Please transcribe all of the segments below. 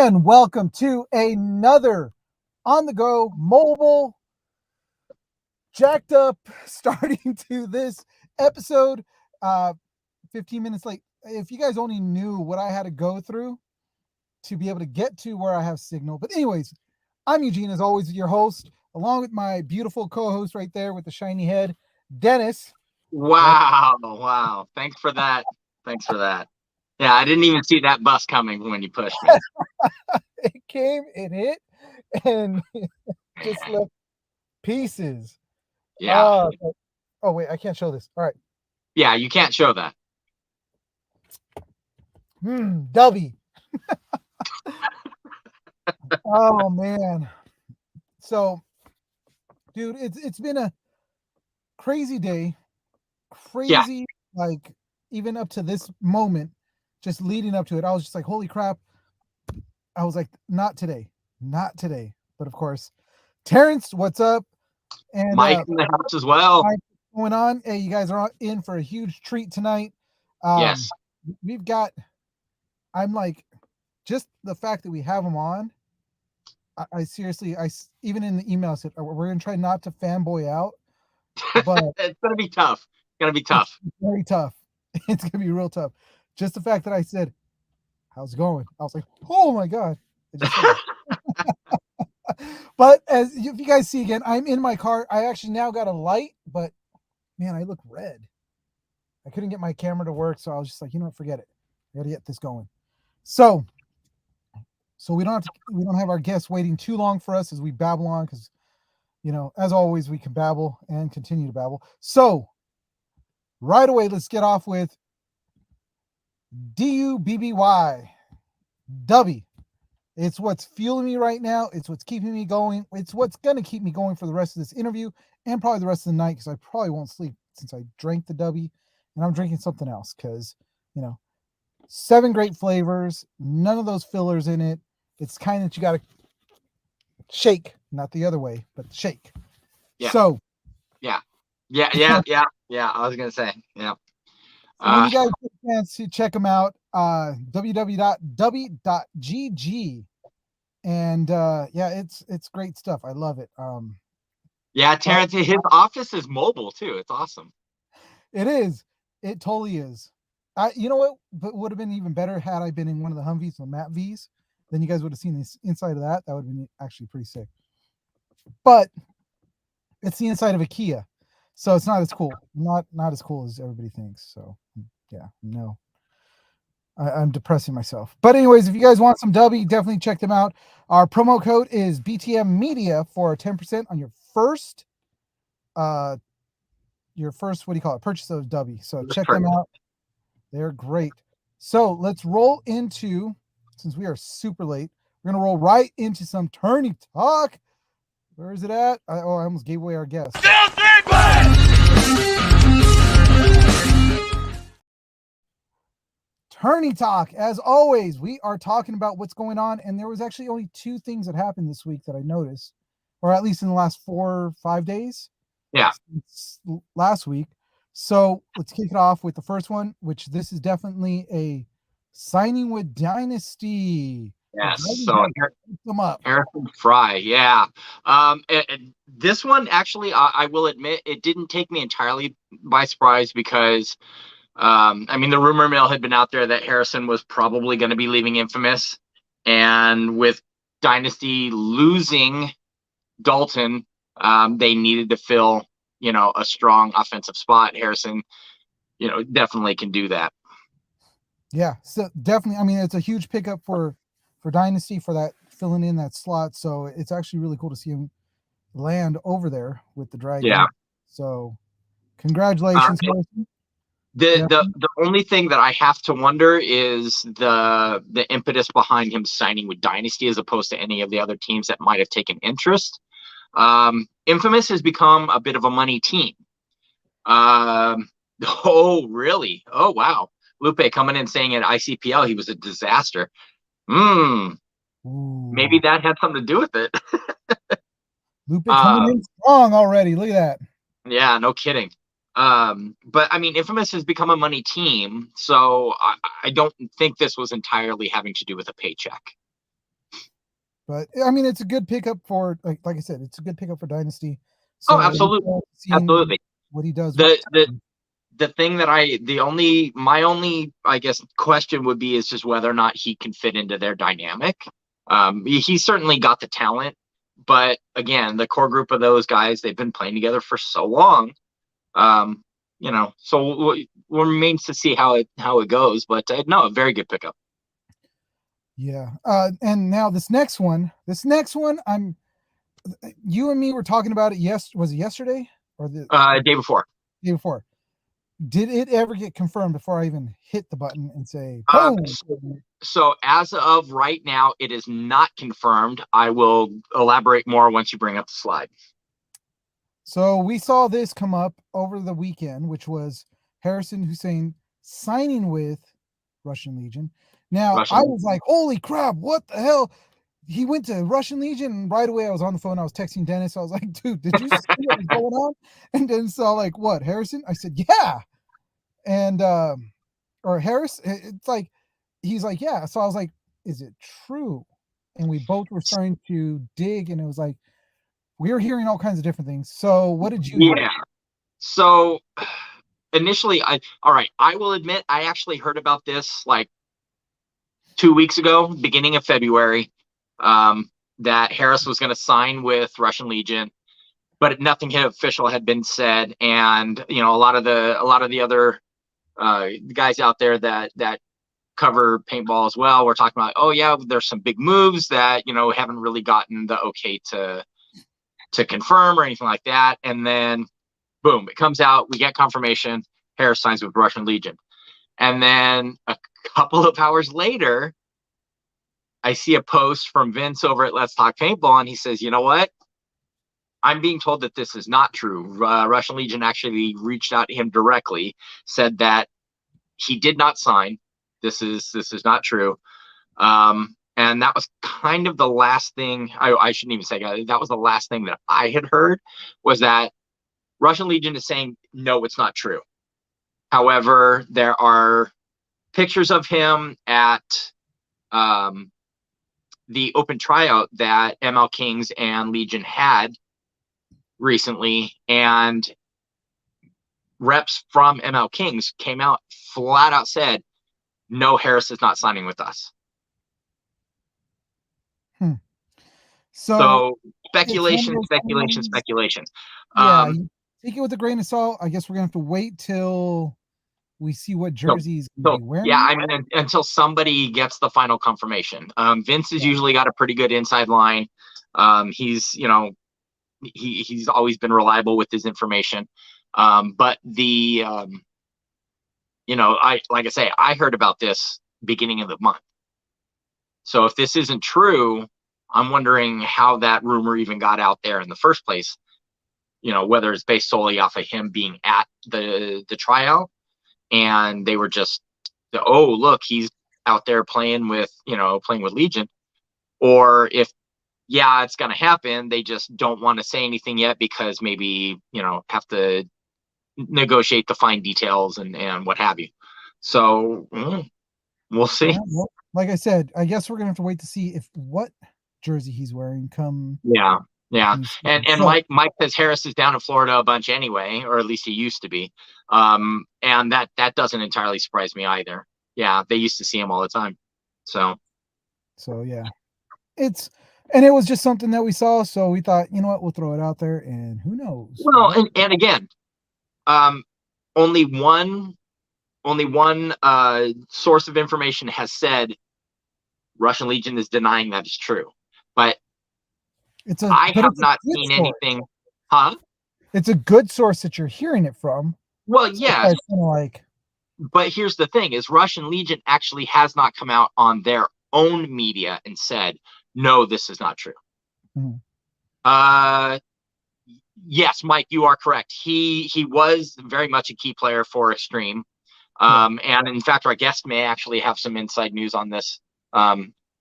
and welcome to another on-the-go mobile jacked up starting to this episode 15 minutes late. If you guys only knew what I had to go through to be able to get to where I have signal. But anyways, I'm Eugene, as always, your host, along with my beautiful co-host right there with the shiny head, Dennis. Wow. Thanks for that. Yeah, I didn't even see that bus coming when you pushed me. It came, it hit, and just left pieces. Yeah. Oh, wait, I can't show this. All right. Yeah, you can't show that. Dubby. Oh, man. So, dude, it's been a crazy day. Crazy, like, even up to this moment, just leading up to it, I was just like, holy crap. I was like, not today. But of course, Terrence, what's up? And Mike in the house as well. Mike, what's going on? Hey, you guys are in for a huge treat tonight. Yes. We've got, I'm like, just the fact that we have them on, I seriously, even in the email said, we're going to try not to fanboy out, but it's going to be tough. It's very tough. It's going to be real tough. Just the fact that I said, how's it going? I was like, oh my God. But as if you guys see again, I'm in my car. I actually now got a light, but man, I look red. I couldn't get my camera to work, so I was just like, you know what, forget it. I gotta get this going. So we don't have our guests waiting too long for us as we babble on, because as always, we can babble and continue to babble. So right away, let's get off with DUBBY. Dubby. It's what's fueling me right now. It's what's keeping me going. It's what's going to keep me going for the rest of this interview and probably the rest of the night, because I probably won't sleep since I drank the Dubby, and I'm drinking something else because, 7 great flavors, none of those fillers in it. It's kind of that you got to shake, not the other way, but shake. Yeah. So. Yeah. I was going to say, yeah. So when you guys get a chance to check them out, www.dubby.gg. And it's great stuff. I love it. Terrence, his office is mobile too. It's awesome. It is. It totally is. You know what? But would have been even better had I been in one of the Humvees, the Map V's. Then you guys would have seen this inside of that. That would have been actually pretty sick. But it's the inside of a Kia, so it's not as cool. Not as cool as everybody thinks. So yeah, no. I'm depressing myself. But anyways, if you guys want some Dubby, definitely check them out. Our promo code is BTM Media for 10% on your first what do you call it? Purchase of Dubby. So check them out. They're great. So let's roll into, since we are super late, we're going to roll right into some tourney talk. Where is it at? I almost gave away our guest. Tourney talk. As always, we are talking about what's going on, and there was actually only 2 things that happened this week that I noticed, or at least in the last 4 or 5 days. Yeah. Since last week. So let's kick it off with the first one, which this is definitely a signing with Dynasty. Yes. So Harrison Fry. Yeah. This one actually, I will admit, it didn't take me entirely by surprise because. The rumor mill had been out there that Harrison was probably going to be leaving Infamous, and with Dynasty losing Dalton, they needed to fill, a strong offensive spot. Harrison, definitely can do that. Yeah, so definitely. It's a huge pickup for Dynasty for that, filling in that slot. So it's actually really cool to see him land over there with the Dragon. Yeah. So congratulations, Harrison. The only thing that I have to wonder is the impetus behind him signing with Dynasty as opposed to any of the other teams that might have taken interest. Infamous has become a bit of a money team. Oh, really? Oh, wow. Lupe coming in saying at ICPL he was a disaster. Maybe that had something to do with it. Lupe coming in strong already. Look at that. Yeah, no kidding. But Infamous has become a money team, so I don't think this was entirely having to do with a paycheck. But I mean, it's a good pickup for like I said, it's a good pickup for Dynasty. Oh, So absolutely, seeing absolutely. what he does with The the the Titans. the thing that my only I guess question would be is just whether or not he can fit into their dynamic. He's certainly got the talent, but again, the core group of those guys, they've been playing together for so long. Um, so remains to see how it goes. But no, a very good pickup. Yeah. And now this next one, I'm you and me were talking about it. Yes, was it yesterday or the Day before. day before? Did it ever get confirmed before I even hit the button and say Um, boom? so as of right now, it is not confirmed. I will elaborate more once you bring up the slide. So we saw this come up over the weekend, which was Harrison Hussein signing with Russian Legion. Now I Russian. was like, holy crap, what the hell? He went to Russian Legion, and right away I was on the phone. I was texting Dennis. I was like, dude, did you see what was going on? And Dennis saw like, what, Harrison? I said, yeah. And or Harris, it's like he's like, yeah. So I was like, is it true? And we both were starting to dig, and it was like we were hearing all kinds of different things. So what did you hear? Yeah. So initially, all right. I will admit, I actually heard about this like 2 weeks ago, beginning of February, that Harris was going to sign with Russian Legion, but nothing official had been said. And a lot of the other guys out there that cover paintball as well were talking about, oh yeah, there's some big moves that haven't really gotten the okay to confirm or anything like that. And then boom, it comes out, we get confirmation, Harris signs with Russian Legion. And then a couple of hours later, I see a post from Vince over at Let's Talk Paintball, and he says, you know what? I'm being told that this is not true. Russian Legion actually reached out to him directly, said that he did not sign. This is not true. And that was kind of the last thing. I shouldn't even say that was the last thing that I had heard, was that Russian Legion is saying no, it's not true. However, there are pictures of him at the open tryout that ML Kings and Legion had recently, and reps from ML Kings came out flat out said, no, Harris is not signing with us. Hmm. So So it's one of speculation, those speculation, things. speculation. Yeah, Um, you take it with a grain of salt. I guess we're gonna have to wait till we see what so, jersey he's gonna so be yeah, wearing. I mean, until somebody gets the final confirmation. Vince has Yeah. usually got a pretty good inside line. He's he's always been reliable with his information. But I like I say, I heard about this beginning of the month. So if this isn't true, I'm wondering how that rumor even got out there in the first place. Whether it's based solely off of him being at the tryout, and they were just, oh look, he's out there playing with Legion, or if yeah, it's going to happen, they just don't want to say anything yet because maybe have to negotiate the fine details and what have you. So we'll see. Yeah. Well, like I said, I guess we're gonna have to wait to see if what jersey he's wearing come. Yeah, yeah. And So Mike says Harris is down in Florida a bunch anyway, or at least he used to be. And that doesn't entirely surprise me either. Yeah, they used to see him all the time. So yeah, it's and it was just something that we saw, so we thought, you know what, we'll throw it out there, and who knows well, what. and again, um, only one source of information has said Russian Legion is denying that is true, but I But have it's a not good seen source. anything. Huh? It's a good source that you're hearing it from. Well, So yes, it's kind of like, but here's the thing: is Russian Legion actually has not come out on their own media and said, no, this is not true. mhm. Uh, yes, Mike, you are correct. He was very much a key player for Extreme. Yeah. And in fact, our guest may actually have some inside news on this.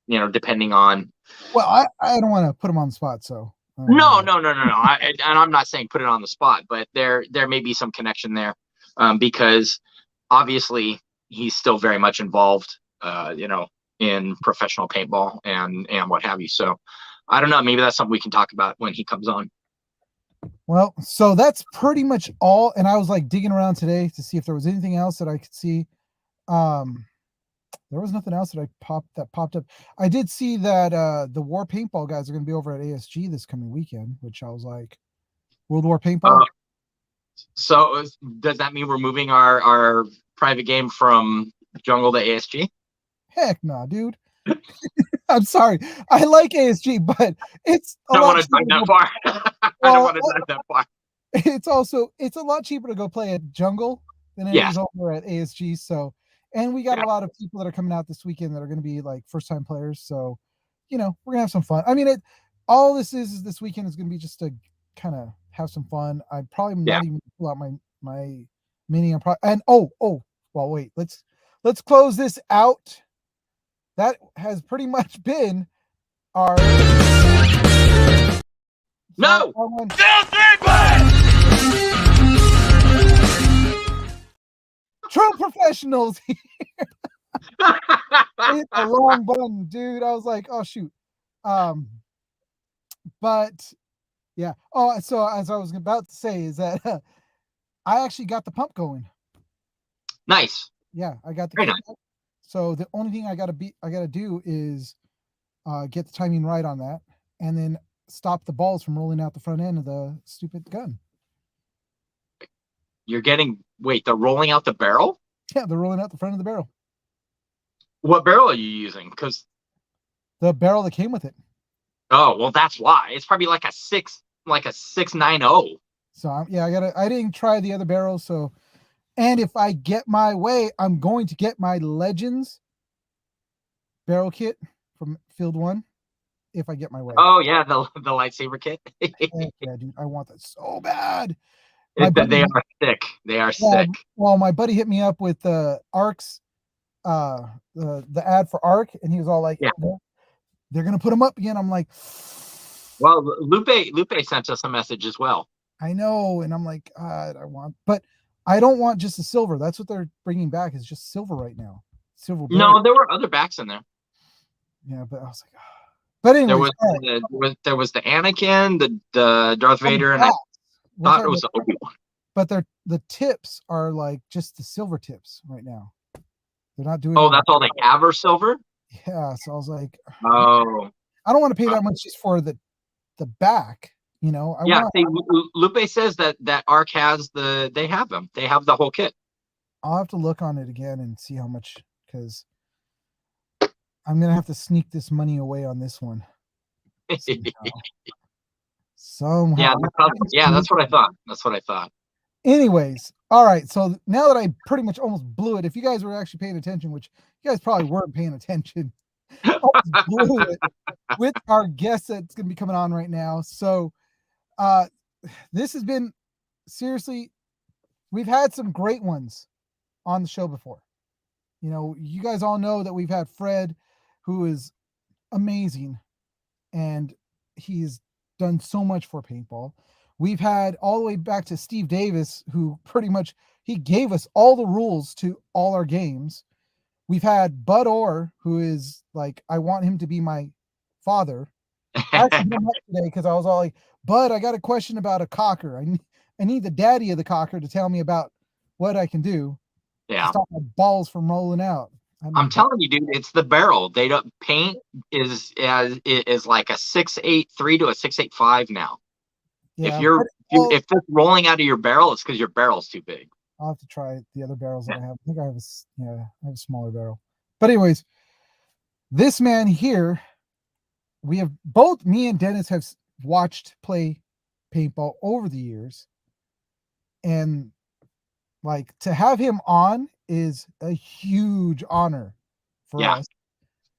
Depending on. Well, I don't want to put him on the spot, so I don't No, wanna- no, no, no, no. And I'm not saying put it on the spot, but there may be some connection there, because obviously he's still very much involved. in professional paintball and what have you. So I don't know. Maybe that's something we can talk about when he comes on. Well, so that's pretty much all. And I was like digging around today to see if there was anything else that I could see. There was nothing else that popped up. I did see that the War Paintball guys are going to be over at ASG this coming weekend, which I was like, World War Paintball. So does that mean we're moving our private game from Jungle to ASG? Heck no, dude. I'm sorry. I like ASG, but it's a I don't lot want to dive cheaper. that far. I don't want to dive that far. It's a lot cheaper to go play at Jungle than it is over at ASG. So, and we got a lot of people that are coming out this weekend that are going to be like first time players. So, we're gonna have some fun. I mean, all this is this weekend is going to be just to kind of have some fun. I probably not even pull out my mini. And well, wait, let's close this out. That has pretty much been our no. True professionals here. Hit a long button, dude. I was like, oh shoot. But yeah. Oh, so as I was about to say is that I actually got the pump going. Nice. Yeah, I got the nice. So the only thing I gotta do is get the timing right on that, and then stop the balls from rolling out the front end of the stupid gun. You're getting they're rolling out the barrel? Yeah, they're rolling out the front of the barrel. What barrel are you using? Because the barrel that came with it. Oh, well, that's why. It's probably like a 690. So I didn't try the other barrels. So, and if I get my way, I'm going to get my Legends barrel kit from Field 1. If I get my way. Oh yeah, the lightsaber kit. Yeah, dude, I want that so bad. They are sick. They are sick. Well, my buddy hit me up with Ark's, the ad for Ark, and he was all like, they're gonna put them up again. I'm like, well, Lupe sent us a message as well. I know, and I'm like, but I don't want just the silver. That's what they're bringing back is just silver right now. Silver. No, there were other backs in there. Yeah, but I was like, but anyway, there was the Anakin, the Darth Vader, and I thought it was the Obi-Wan. But the tips are like just the silver tips right now. They're not doing. Oh, that's all they have are silver. Yeah, so I was like, oh, I don't want to pay that much just for the back. Lupe says that Ark has they have them. They have the whole kit. I'll have to look on it again and see how much, because I'm gonna have to sneak this money away on this one. Somehow. Yeah, that's what I thought. That's what I thought. Anyways, all right. So now that I pretty much almost blew it, if you guys were actually paying attention, which you guys probably weren't paying attention, blew it with our guest that's going to be coming on right now. So this has been, seriously, we've had some great ones on the show before. You guys all know that we've had Fred, who is amazing, and he's done so much for paintball. We've had all the way back to Steve Davis, who pretty much, he gave us all the rules to all our games. We've had Bud Orr, who is like, I want him to be my father. I asked him today because I was all like, Bud, I got a question about a cocker. I need the daddy of the cocker to tell me about what I can do. Yeah. Stop my balls from rolling out. I'm telling you, dude, it's the barrel. They don't paint is like a 6.83 to a 6.85 now. Yeah, if it's rolling out of your barrel, it's because your barrel's too big. I'll have to try the other barrels that I have. I think I have a smaller barrel. But anyways, this man here, we have both me and Dennis have watched play paintball over the years, and like to have him on is a huge honor for us.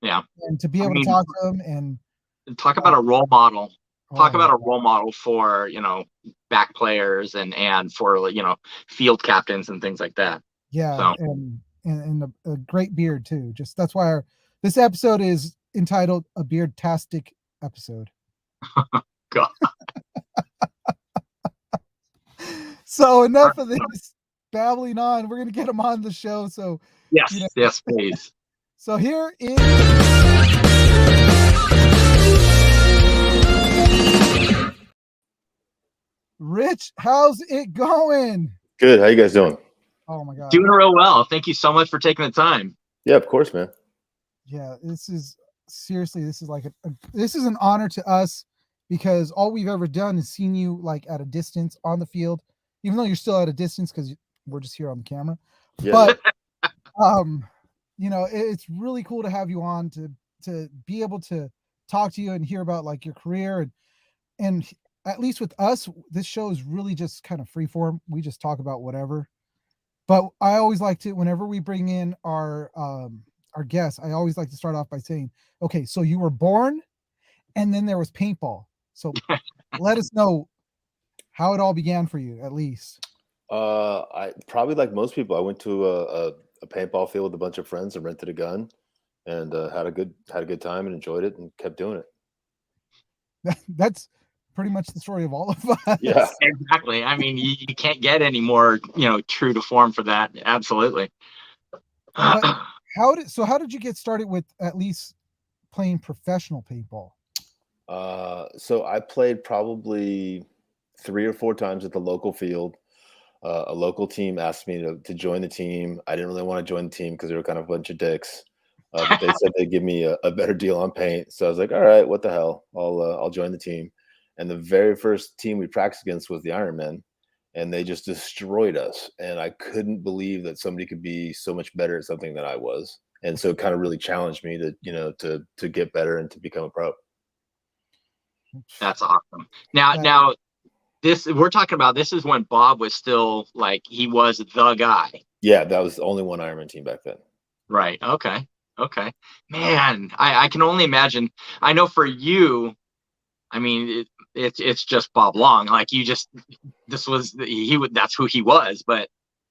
Yeah, and to be able to talk to him and talk about a role model. Talk about a role model for, back players and for, field captains and things like that. Yeah. So. And a great beard too. Just that's why this episode is entitled a beardtastic episode. God. So enough of this babbling on. We're going to get him on the show. So yes, please. So here is Rich. How's it going? Good. How you guys doing? Oh my god. Doing real well. Thank you so much for taking the time. Yeah, of course, man. Yeah, this is seriously, this is like this is an honor to us because all we've ever done is seen you like at a distance on the field, even though you're still at a distance because we're just here on the camera. Yeah. But you know, it's really cool to have you on to be able to talk to you and hear about like your career and at least with us, this show is really just kind of free form. We just talk about whatever. But I always like to, whenever we bring in our guests, I always like to start off by saying, okay, so you were born and then there was paintball. So let us know how it all began for you, at least. I probably like most people. I went to a paintball field with a bunch of friends and rented a gun, and had a good time and enjoyed it and kept doing it. That's pretty much the story of all of us. Yeah. Exactly. I mean, you can't get any more, true to form for that. Absolutely. But how did you get started with at least playing professional paintball? So I played probably 3 or 4 times at the local field. A local team asked me to join the team. I didn't really want to join the team because they were kind of a bunch of dicks. But they said they'd give me a better deal on paint. So I was like, all right, what the hell? I'll join the team. And the very first team we practiced against was the Ironmen, and they just destroyed us. And I couldn't believe that somebody could be so much better at something than I was. And so it kind of really challenged me to get better and to become a pro. That's awesome. Now this we're talking about, this is when Bob was still like, he was the guy. Yeah, that was the only one Ironman team back then. Right. Okay. Man, I can only imagine. I know for you, I mean, it's just Bob Long. Like, that's who he was. But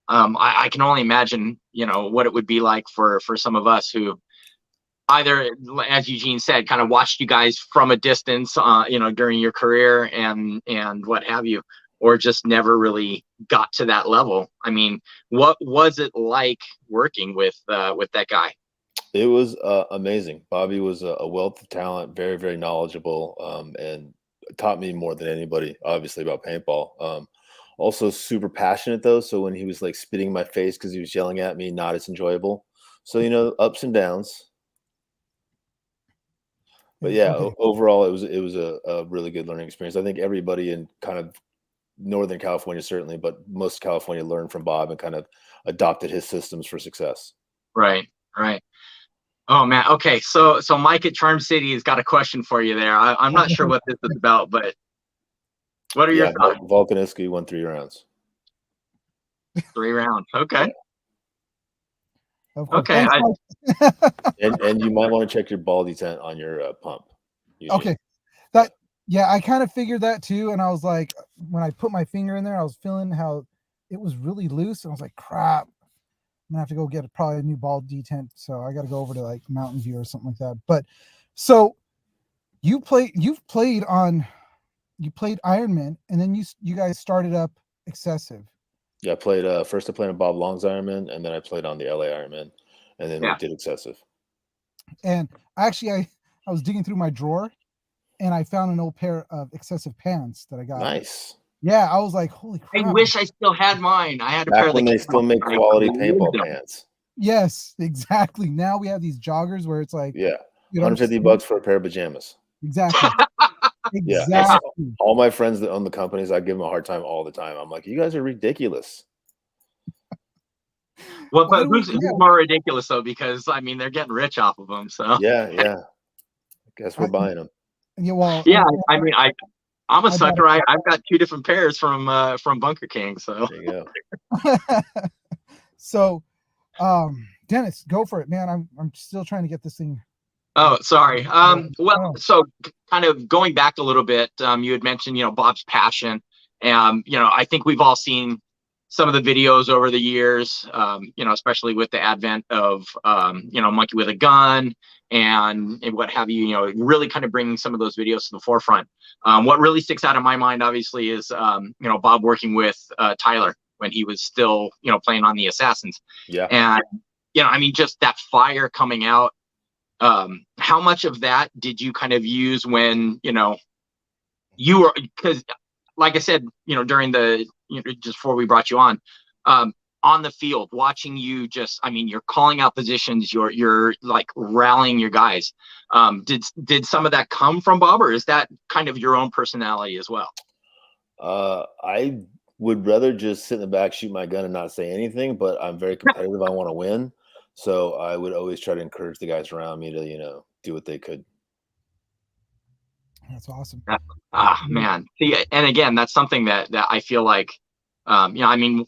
I can only imagine, what it would be like for some of us who either, as Eugene said, kind of watched you guys from a distance, during your career and what have you, or just never really got to that level. I mean, what was it like working with that guy? It was amazing. Bobby was a wealth of talent, very, very knowledgeable, and taught me more than anybody, obviously, about paintball. Also super passionate though. So when he was like spitting in my face because he was yelling at me, not as enjoyable. So, ups and downs. But yeah, Okay. overall, it was a really good learning experience. I think everybody in kind of Northern California, certainly, but most of California learned from Bob and kind of adopted his systems for success. Right. Oh man. Okay. So Mike at Charm City has got a question for you there. I'm not sure what this is about, but what are your thoughts? Volkanovski won 3 rounds. 3 rounds. Okay. Yeah. Of course. Okay. Thanks, And you might want to check your ball detent on your pump. Eugene. Okay. I kind of figured that too. And I was like, when I put my finger in there, I was feeling how it was really loose. And I was like, crap, I'm gonna have to go get probably a new ball detent. So I got to go over to like Mountain View or something like that. But so you've played Ironman, and then you guys started up Excessive. Yeah, I played first I played on Bob Long's Ironman, and then I played on the LA Ironman, and then we did Excessive. And actually I was digging through my drawer and I found an old pair of Excessive pants that I got. Nice. Yeah, I was like, holy crap. I wish I still had mine. I had a Back pair when they still make quality paintball pants. Yes, exactly. Now we have these joggers where it's like, yeah, $150 for a pair of pajamas. Exactly. Yeah. Exactly. All my friends that own the companies, I give them a hard time all the time. I'm like, you guys are ridiculous. Well, but who's more ridiculous though? Because I mean, they're getting rich off of them. So yeah. I guess we're buying them. Yeah, well, yeah. I mean, I'm a sucker. I've got 2 different pairs from Bunker King. So there you go. So, Dennis, go for it, man. I'm still trying to get this thing. Oh, sorry. Well, so kind of going back a little bit, you had mentioned, Bob's passion. I think we've all seen some of the videos over the years, especially with the advent of, Monkey with a Gun and what have you, really kind of bringing some of those videos to the forefront. What really sticks out in my mind, obviously, is, Bob working with Tyler when he was still, playing on the Assassins. Yeah. And I mean, just that fire coming out. How much of that did you kind of use when, you were, because like I said, during the, just before we brought you on the field, watching you just, I mean, you're calling out positions, you're like rallying your guys. Did some of that come from Bob, or is that kind of your own personality as well? I would rather just sit in the back, shoot my gun, and not say anything, but I'm very competitive. I want to win. So I would always try to encourage the guys around me to, do what they could. That's awesome. Man. See, and again, that's something that I feel like, I mean,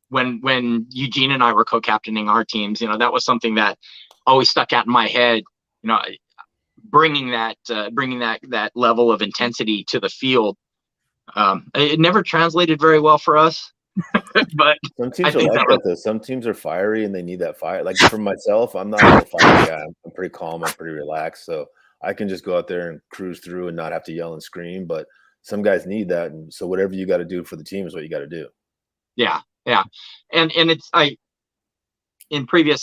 when Eugene and I were co-captaining our teams, that was something that always stuck out in my head, bringing that level of intensity to the field. It never translated very well for us, but some teams are like that though. Some teams are fiery and they need that fire. Like for myself, I'm not a real fiery guy. I'm pretty calm. I'm pretty relaxed. So I can just go out there and cruise through and not have to yell and scream. But some guys need that. And so whatever you got to do for the team is what you got to do. Yeah. Yeah. And it's, in previous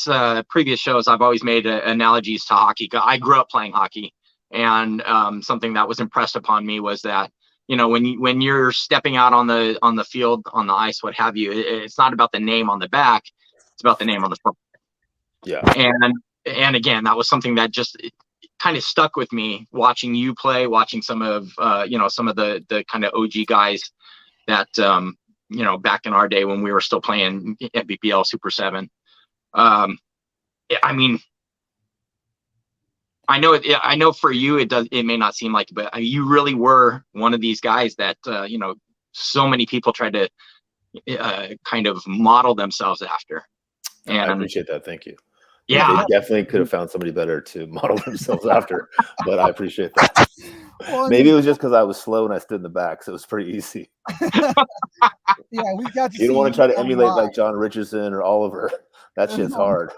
shows, I've always made analogies to hockey. I grew up playing hockey, and something that was impressed upon me was that, when you're stepping out on the field, on the ice, what have you, it's not about the name on the back, it's about the name on the front. Yeah. And again, that was something that just kind of stuck with me, watching you play, watching some of some of the kind of OG guys that back in our day when we were still playing at BPL Super 7. I mean, I know for you it may not seem like it, but you really were one of these guys that so many people tried to kind of model themselves after. And I appreciate that. Thank you. Yeah, they definitely could have found somebody better to model themselves after, but I appreciate that. Well, maybe it was just because I was slow and I stood in the back, so it was pretty easy. Yeah, we got to. You don't want to try to emulate like John Richardson or Oliver. That shit's hard.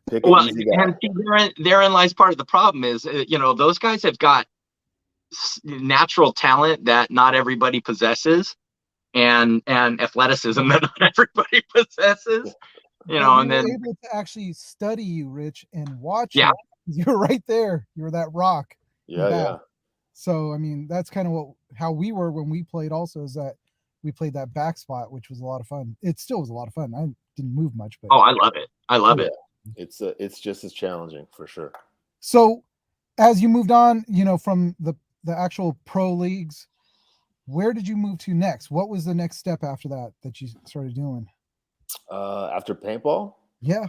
Pick an easy guy. And therein lies part of the problem is, those guys have got natural talent that not everybody possesses, and athleticism that not everybody possesses. And then able to actually study you, Rich, and watch. Yeah, you're right there. You're that rock. Yeah. So I mean, that's kind of how we were when we played. Also, is that we played that back spot, which was a lot of fun. It still was a lot of fun. I didn't move much, but I love it. I love it. It's just as challenging for sure. So, as you moved on, from the actual pro leagues, where did you move to next? What was the next step after that you started doing? After paintball? Yeah.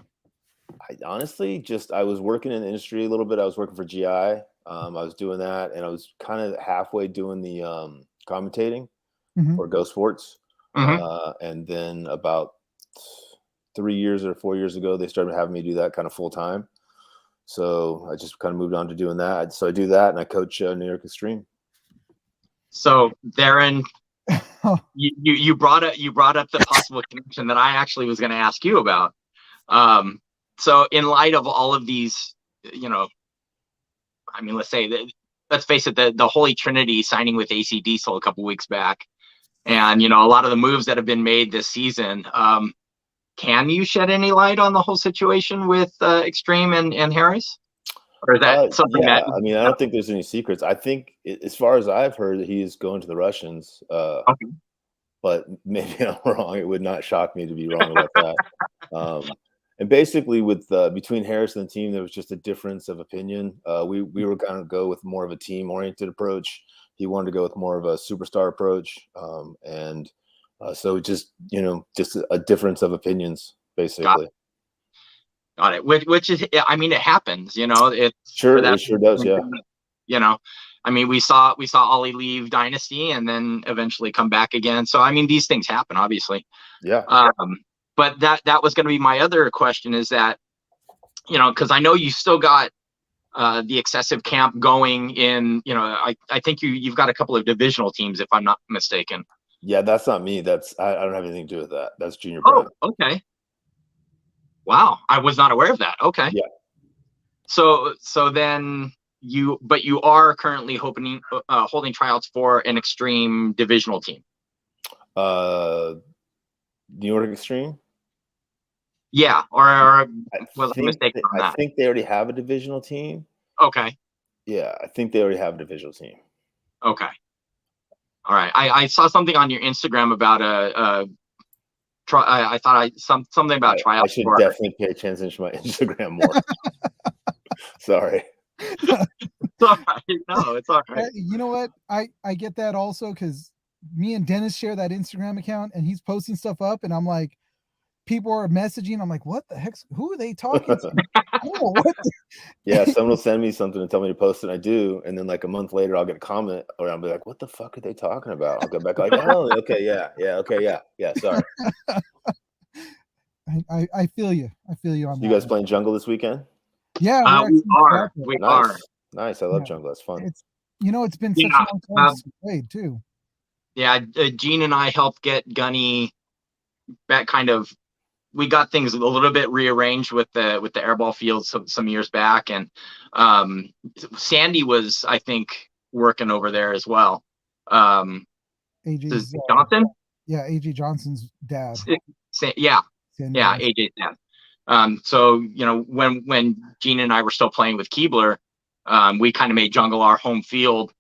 I honestly I was working in the industry a little bit. I was working for GI. I was doing that, and I was kind of halfway doing the commentating for Go Sports. And then about 3 years or 4 years ago, they started having me do that kind of full time. So I just kind of moved on to doing that. So I do that, and I coach New York Extreme. So therein, you brought up the possible connection that I actually was going to ask you about. So in light of all of these, I mean, let's face it, the Holy Trinity signing with AC Diesel a couple weeks back, and a lot of the moves that have been made this season. Can you shed any light on the whole situation with Extreme and Harris? Or is that something that? I mean, I don't think there's any secrets. I think, as far as I've heard, that he is going to the Russians. Okay. But maybe I'm wrong. It would not shock me to be wrong about that. And basically, with between Harris and the team, there was just a difference of opinion. We were going to go with more of a team-oriented approach. He wanted to go with more of a superstar approach, and so just a difference of opinions, basically. Got it. Which is, I mean, it happens. It sure does. Yeah. I mean, we saw Ollie leave Dynasty and then eventually come back again. So I mean, these things happen, obviously. Yeah. But that was going to be my other question, is that, because I know you still got the excessive camp going in, I think you've got a couple of divisional teams, if I'm not mistaken. Yeah, that's not me. I don't have anything to do with that. That's Junior Brown. Oh, okay. Wow, I was not aware of that. Okay. Yeah. So then you are currently holding tryouts for an Extreme divisional team. New York Extreme. Yeah, or was I mistaken on I that? think they already have a divisional team. Okay. Yeah, I think they already have a divisional team. Okay. All right. I saw something on your Instagram about I thought something about I tryouts should for. definitely pay attention to my Instagram more. Sorry. It's all right. No, it's all right. You know what? I get that also because me and Dennis share that Instagram account, and he's posting stuff up, and I'm like, people are messaging. I'm like, what the heck? Who are they talking to? I don't know what. Yeah, someone will send me something and tell me to post it, and I do, and then like a month later, I'll get a comment, or I'll be like, "What the fuck are they talking about?" I'll go back like, "Oh, okay, yeah, sorry." I feel you. I feel you on So that. you guys playing jungle this weekend? Yeah, We actually are. back there. We Nice, are. nice. I love Yeah. jungle. That's fun. It's it's been Yeah. such a long time since we played too. Yeah. Gene and I helped get Gunny back. We got things a little bit rearranged with the airball field some years back, and Sandy was, I think, working over there as well. AJ's Johnson? Yeah, AJ Johnson's dad. Yeah, Sandy yeah, Johnson. AJ's dad. So when Gene and I were still playing with Keebler, we kind of made jungle our home field,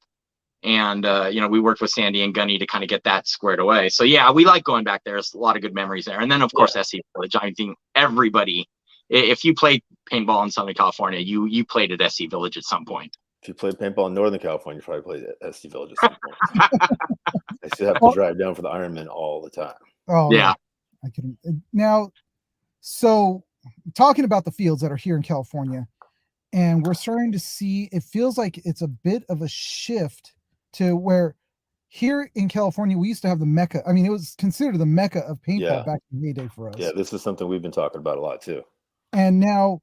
and we worked with Sandy and Gunny to kind of get that squared away. So yeah, we like going back there. There's a lot of good memories there. And then of course SC Village. I think everybody, if you played paintball in Southern California, you played at SC Village at some point. If you played paintball in Northern California, you probably played at SC Village at some point. I still have to drive down for the Ironman all the time. Oh yeah. I can now. So talking about the fields that are here in California, and we're starting to see, it feels like it's a bit of a shift to where here in California, we used to have the mecca. I mean, it was considered the mecca of paintball back in the heyday for us. Yeah, this is something we've been talking about a lot too. And now,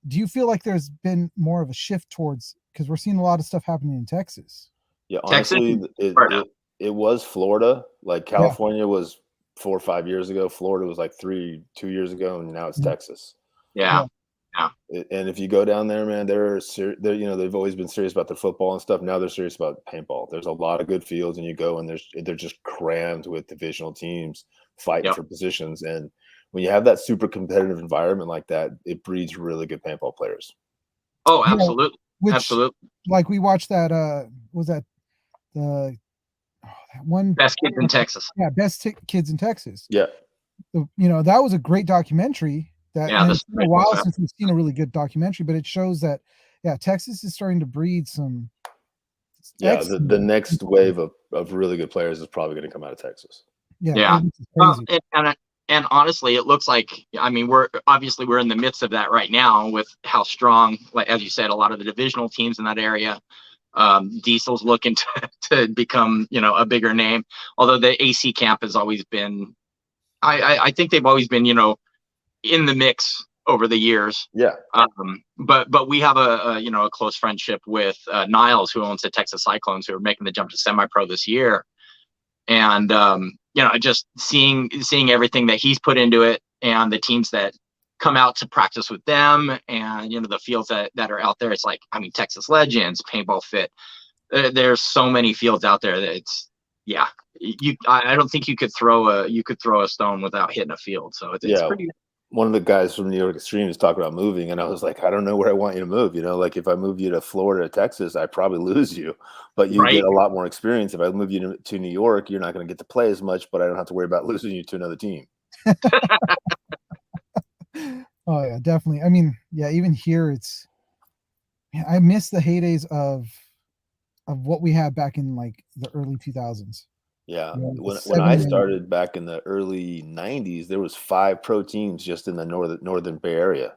do you feel like there's been more of a shift towards, because we're seeing a lot of stuff happening in Texas? Yeah, honestly, it was Florida. Like California was 4 or 5 years ago. Florida was like 2 years ago, and now it's Texas. Yeah. And if you go down there, man, they've always been serious about their football and stuff. Now they're serious about paintball. There's a lot of good fields, and you go and they're just crammed with divisional teams fighting for positions. And when you have that super competitive environment like that, it breeds really good paintball players. Oh, absolutely. Absolutely. Like we watched that was that the that one Best Kids in Texas. Yeah, Best Kids in Texas. Yeah. That was a great documentary. It's been a while since we've seen a really good documentary, but it shows that Texas is starting to breed some. Yeah, the next wave of really good players is probably going to come out of Texas. Yeah. And honestly, it looks like, I mean, we're in the midst of that right now with how strong, like as you said, a lot of the divisional teams in that area. Diesel's looking to become, a bigger name. Although the AC camp has always been, I think they've always been, in the mix over the years. Yeah. But we have a close friendship with Niles, who owns the Texas Cyclones, who are making the jump to semi-pro this year. And just seeing everything that he's put into it, and the teams that come out to practice with them, and the fields that are out there. It's like, I mean, Texas Legends, Paintball Fit. There's so many fields out there that it's I don't think you could throw a stone without hitting a field. So it's pretty. One of the guys from New York Extreme is talking about moving, and I was like, I don't know where I want you to move. Like if I move you to Florida or Texas, I probably lose you, but you get a lot more experience. If I move you to New York, you're not going to get to play as much, but I don't have to worry about losing you to another team. Oh yeah, definitely. I mean, even here I miss the heydays of what we had back in like the early 2000s. Yeah. When I started back in the early 90s, there was 5 pro teams just in the northern Bay Area.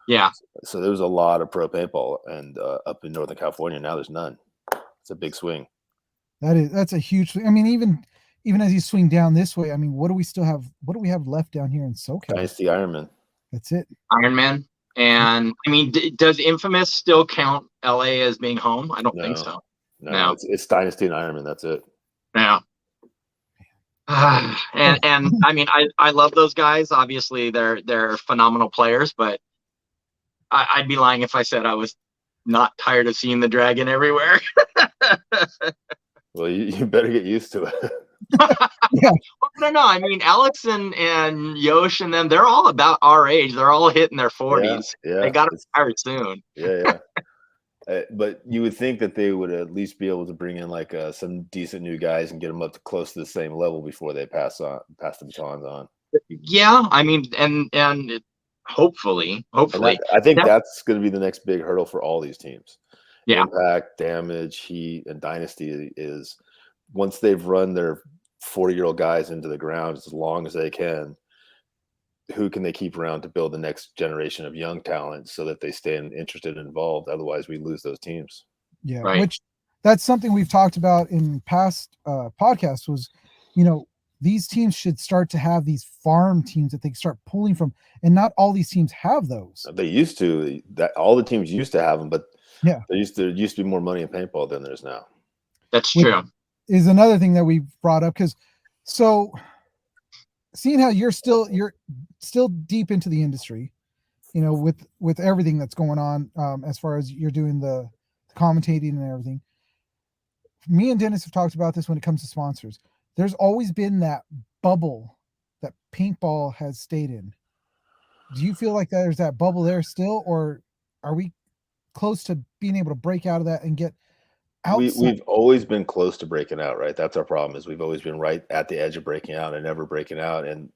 Yeah. So there was a lot of pro paintball, and up in Northern California now there's none. It's a big swing. That's a huge swing. I mean, even as you swing down this way, I mean, what do we have left down here in SoCal? Dynasty Ironman. That's it. Ironman. And I mean, does Infamous still count LA as being home? I don't think so. No. It's Dynasty and Ironman. That's it. Yeah. And I mean, I love those guys. Obviously, they're phenomenal players, but I'd be lying if I said I was not tired of seeing the dragon everywhere. Well, you better get used to it. Yeah. don't know. I mean, Alex and Yosh and them, they're all about our age. They're all hitting their 40s. Yeah, They got to retire soon. Yeah. But you would think that they would at least be able to bring in like some decent new guys and get them up to close to the same level before they pass the batons on. Yeah, I mean, and hopefully, And I think that's going to be the next big hurdle for all these teams. Yeah. Impact, Damage, Heat, and Dynasty is once they've run their 40-year-old guys into the ground as long as they can, who can they keep around to build the next generation of young talent so that they stay interested and involved? Otherwise, we lose those teams. Yeah, right. Which that's something we've talked about in past podcasts was, these teams should start to have these farm teams that they start pulling from, and not all these teams have those. They used to. That all the teams used to have them, but yeah, there used to be more money in paintball than there's now. That's true. Is another thing that we brought up because seeing how you're still deep into the industry, with everything that's going on, as far as you're doing the commentating and everything. Me and Dennis have talked about this when it comes to sponsors. There's always been that bubble that paintball has stayed in. Do you feel like there's that bubble there still, or are we close to being able to break out of that and get outside? We've always been close to breaking out, right? That's our problem, is we've always been right at the edge of breaking out and never breaking out. And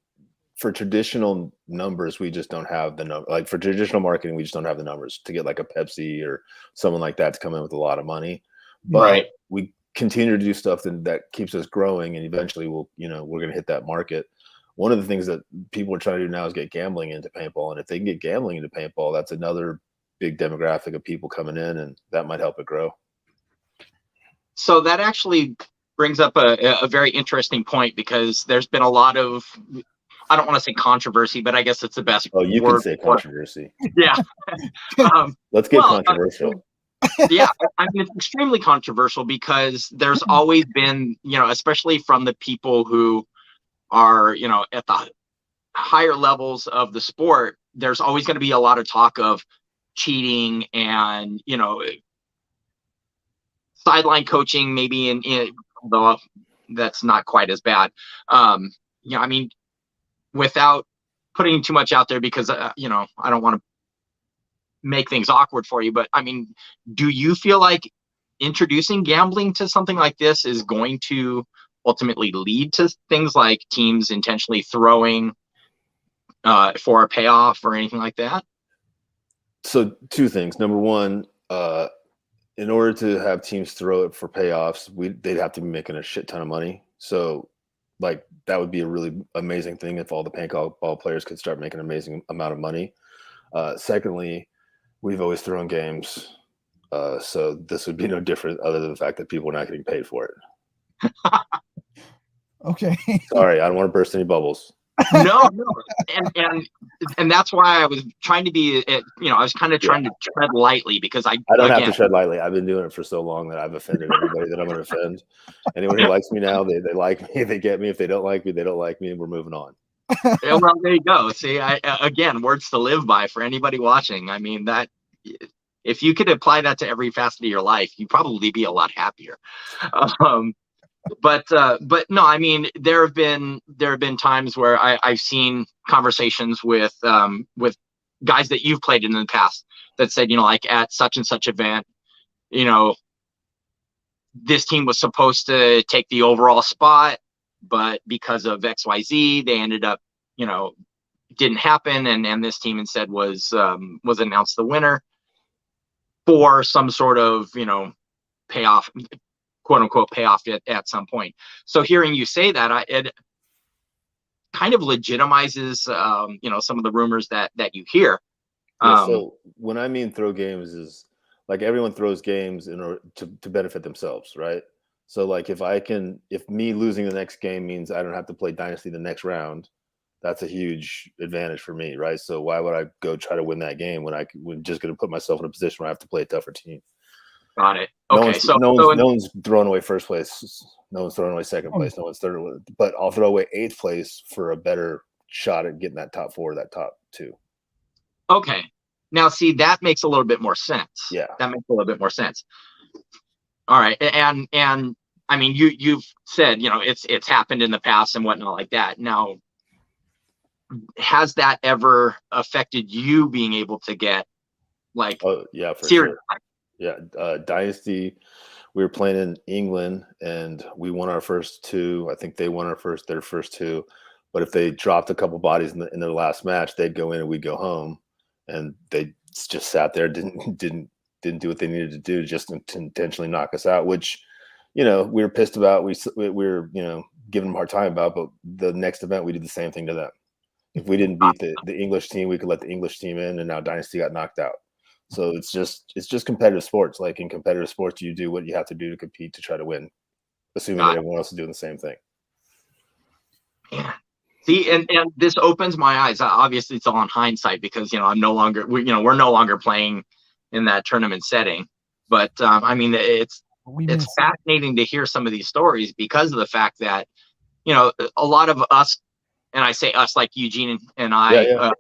for traditional numbers, we just don't have the number. Like for traditional marketing, we just don't have the numbers to get like a Pepsi or someone like that to come in with a lot of money. But we continue to do stuff that keeps us growing, and eventually we're going to hit that market. One of the things that people are trying to do now is get gambling into paintball, and if they can get gambling into paintball, that's another big demographic of people coming in, and that might help it grow. So that actually brings up a very interesting point, because there's been a lot of, I don't want to say controversy, but I guess it's the best word. You can say controversy. Yeah. Let's get controversial. Yeah, I mean, it's extremely controversial because there's always been, especially from the people who are, at the higher levels of the sport, there's always going to be a lot of talk of cheating and, sideline coaching, maybe although that's not quite as bad. I mean, without putting too much out there, because, I don't want to make things awkward for you, but I mean, do you feel like introducing gambling to something like this is going to ultimately lead to things like teams intentionally throwing for a payoff or anything like that? So two things. Number one, in order to have teams throw it for payoffs, they'd have to be making a shit ton of money. So like that would be a really amazing thing if all the paintball players could start making an amazing amount of money. Secondly, we've always thrown games, so this would be no different, other than the fact that people are not getting paid for it. Okay. Sorry, I don't want to burst any bubbles. No, and that's why I was trying to be, I was kind of trying to tread lightly, because I don't have to tread lightly. I've been doing it for so long that I've offended everybody that I'm going to offend. Anyone who likes me now, they like me. They get me. If they don't like me, they don't like me, and we're moving on. Yeah, well, there you go. See, again, words to live by for anybody watching. I mean, that if you could apply that to every facet of your life, you'd probably be a lot happier. But no, I mean, there have been times where I've seen conversations with guys that you've played in the past that said, like at such and such event, this team was supposed to take the overall spot, but because of XYZ, they ended up, didn't happen. And this team instead was announced the winner for some sort of, payoff, quote unquote payoff at some point. So hearing you say that, it kind of legitimizes, some of the rumors that you hear. So when I mean throw games, is like everyone throws games in order to benefit themselves, right? So like if me losing the next game means I don't have to play Dynasty the next round, that's a huge advantage for me, right? So why would I go try to win that game when I'm just going to put myself in a position where I have to play a tougher team? Got it. Okay. No one's throwing away first place. No one's throwing away second place. No one's third. But I'll throw away 8th place for a better shot at getting that top 4, that top 2. Okay. Now, see, that makes a little bit more sense. Yeah. That makes a little bit more sense. All right. And I mean, you've said, it's happened in the past and whatnot like that. Now, has that ever affected you being able to get like Oh yeah, for serious? sure. Yeah, Dynasty. We were playing in England, and we won our first two. I think they won their first two. But if they dropped a couple bodies in their last match, they'd go in and we'd go home. And they just sat there, didn't do what they needed to do, just to intentionally knock us out. Which, we were pissed about. We were giving them a hard time about. But the next event, we did the same thing to them. If we didn't beat the English team, we could let the English team in, and now Dynasty got knocked out. So it's just competitive sports. Like in competitive sports, you do what you have to do to compete to try to win, assuming that everyone else is doing the same thing. Yeah. See, and this opens my eyes. Obviously, it's all in hindsight because we're no longer playing in that tournament setting. But I mean, it's fascinating to hear some of these stories because of the fact that a lot of us, and I say us like Eugene and I,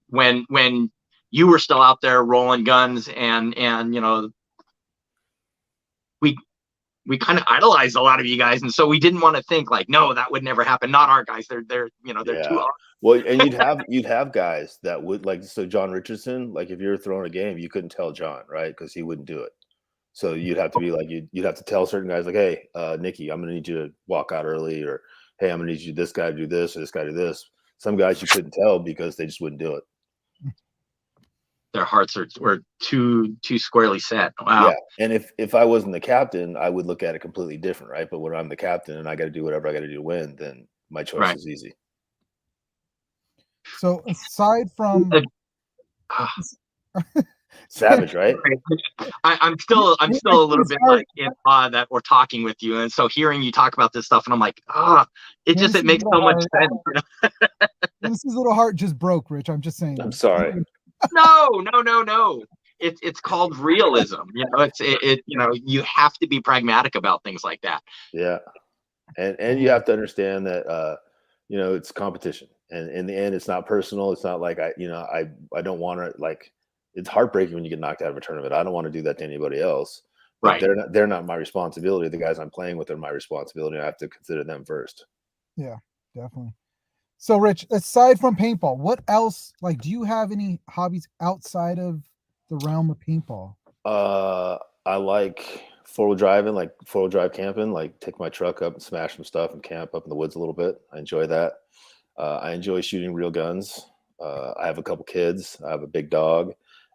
when you were still out there rolling guns and we kind of idolized a lot of you guys, and so we didn't want to think like, no, that would never happen. Not our guys. They're too hard. Well, and you'd have guys that would, like, so John Richardson, like if you were throwing a game, you couldn't tell John, right? Because he wouldn't do it. So you'd have to be like, you'd have to tell certain guys like, hey, Nikki, I'm gonna need you to walk out early, or hey, I'm gonna need this guy to do this, or this guy to do this. Some guys you couldn't tell because they just wouldn't do it. Their hearts were too squarely set. Wow. Yeah, and if I wasn't the captain, I would look at it completely different, right? But when I'm the captain and I got to do whatever I got to do to win, then my choice is easy. So aside from savage, right? I'm still a little bit like in awe that we're talking with you, and so hearing you talk about this stuff, and I'm like, it makes so much sense. This is a little heart just broke, Rich. I'm just saying. I'm sorry. No. It's called realism. You have to be pragmatic about things like that. Yeah, and you have to understand that it's competition, and in the end, it's not personal. It's not like I don't want to, like, it's heartbreaking when you get knocked out of a tournament. I don't want to do that to anybody else. But right. They're not my responsibility. The guys I'm playing with are my responsibility. I have to consider them first. Yeah, definitely. So, Rich, aside from paintball, what else? Like, do you have any hobbies outside of the realm of paintball? I like four-wheel driving, like four-wheel drive camping. Like, take my truck up and smash some stuff and camp up in the woods a little bit. I enjoy that. I enjoy shooting real guns. I have a couple kids. I have a big dog.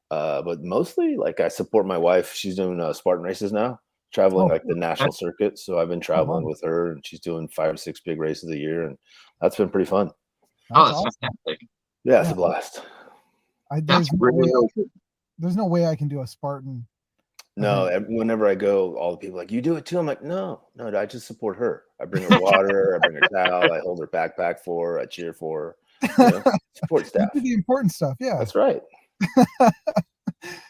But mostly, like, I support my wife. She's doing Spartan races now, traveling like the national circuit. So I've been traveling with her, and she's doing 5 or 6 big races a year, and that's been pretty fun. That's fantastic. Yeah, it's a blast. There's no way I can do a Spartan. No, whenever I go, all the people are like, you do it too. I'm like, no, I just support her. I bring her water, I bring her towel, I hold her backpack for her, I cheer for her. Support staff. You do the important stuff. Yeah, that's right.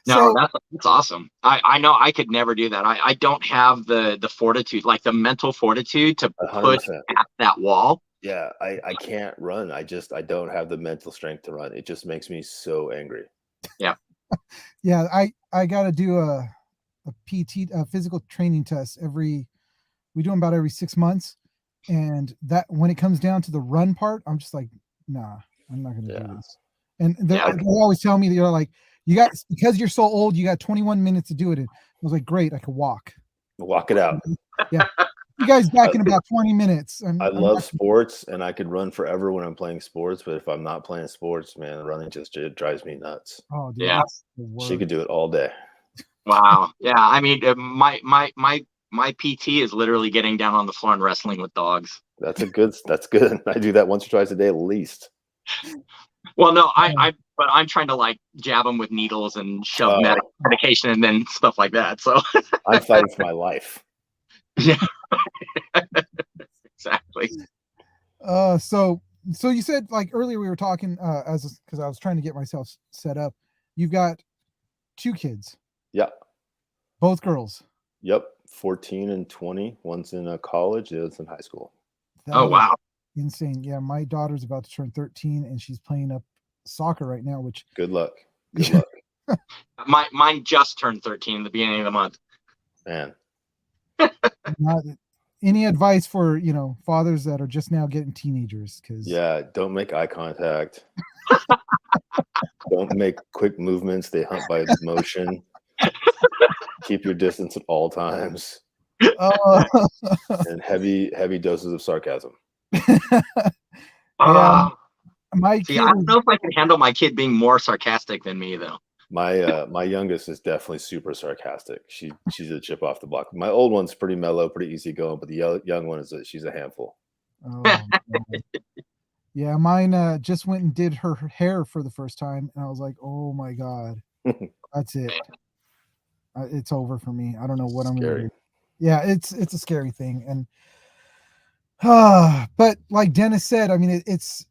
No, that's awesome. I know I could never do that. I don't have the fortitude, like the mental fortitude to 100%. push at that wall. Yeah, I can't run. I don't have the mental strength to run. It just makes me so angry. Yeah. Yeah, I got to do a PT, a physical training test we do them about every 6 months. And that when it comes down to the run part, I'm just like, nah, I'm not going to do this. And they always tell me, they're like, because you're so old, you got 21 minutes to do it. And I was like, great, I could walk it out. Yeah. You guys back in about 20 minutes. I love sports, and I could run forever when I'm playing sports. But if I'm not playing sports, man, running it drives me nuts. Oh, dude, yeah. She could do it all day. Wow. Yeah. I mean, my PT is literally getting down on the floor and wrestling with dogs. That's good. I do that once or twice a day at least. Well, no, but I'm trying to like jab them with needles and shove medication and then stuff like that. So I'm fighting for my life. Yeah. Exactly. So you said, like, earlier we were talking because I was trying to get myself set up. You've got 2 kids. Yeah. Both girls. Yep. 14 and 20. One's in college, the other's in high school. Wow. Insane. Yeah, my daughter's about to turn 13 and she's playing up soccer right now, which good luck. Mine just turned 13 at the beginning of the month. Man. any advice for fathers that are just now getting teenagers? Because Yeah, don't make eye contact. Don't make quick movements. They hunt by motion. Keep your distance at all times. And heavy doses of sarcasm. Yeah, my See, kid. I don't know if I can handle my kid being more sarcastic than me, though. My youngest is definitely super sarcastic. She's a chip off the block. My old one's pretty mellow, pretty easygoing, but the young one she's a handful. Oh, yeah, mine just went and did her hair for the first time, and I was like, oh my god, that's it. It's over for me. I don't know what I'm gonna do. Yeah, it's a scary thing, and but like Dennis said, I mean, it's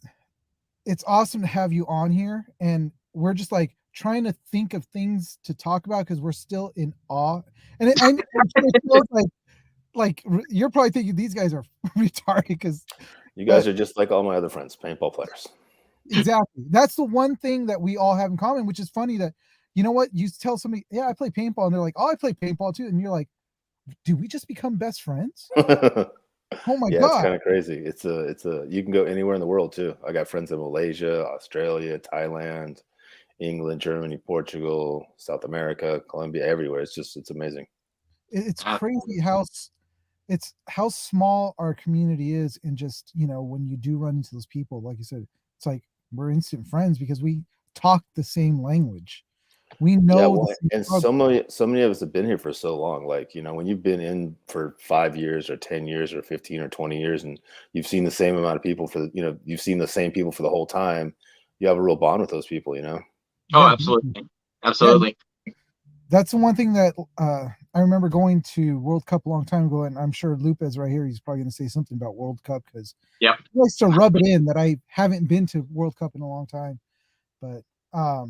awesome to have you on here, and we're just like trying to think of things to talk about because we're still in awe, and it feels like you're probably thinking these guys are retarded because you guys are just like all my other friends, paintball players. Exactly. That's the one thing that we all have in common, which is funny that, you know what, you tell somebody, yeah, I play paintball, and they're like, oh, I play paintball too, and you're like, do we just become best friends? Oh my Yeah, god, it's kind of crazy. It's a you can go anywhere in the world too. I got friends in Malaysia, Australia, Thailand, England, Germany, Portugal, South America, Colombia, everywhere. It's amazing. It's crazy how small our community is, and just when you do run into those people, like you said, it's like we're instant friends because we talk the same language. We know. Yeah, well, and so many of us have been here for so long. Like, when you've been in for 5 years or 10 years or 15 or 20 years, and you've seen the same amount of people you've seen the same people for the whole time, you have a real bond with those people, Oh, Yeah, absolutely. Absolutely. that's the one thing that I remember going to World Cup a long time ago, and I'm sure Lupe's right here. He's probably going to say something about World Cup because Yep. he likes to rub it in that I haven't been to World Cup in a long time. But I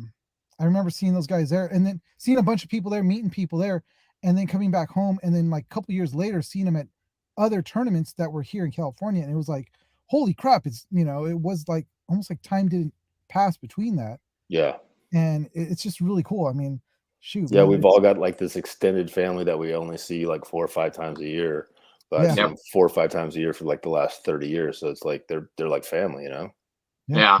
remember seeing those guys there, and then seeing a bunch of people there, meeting people there, and then coming back home, and then like a couple years later, seeing them at other tournaments that were here in California, and it was like, holy crap! It's it was like almost like time didn't pass between that. Yeah. And it's just really cool. I mean, shoot. Yeah, Man, we've all got like this extended family that we only see like 4 or 5 times a year. But I've seen them 4 or 5 times a year for like the last 30 years. So it's like they're like family, Yeah.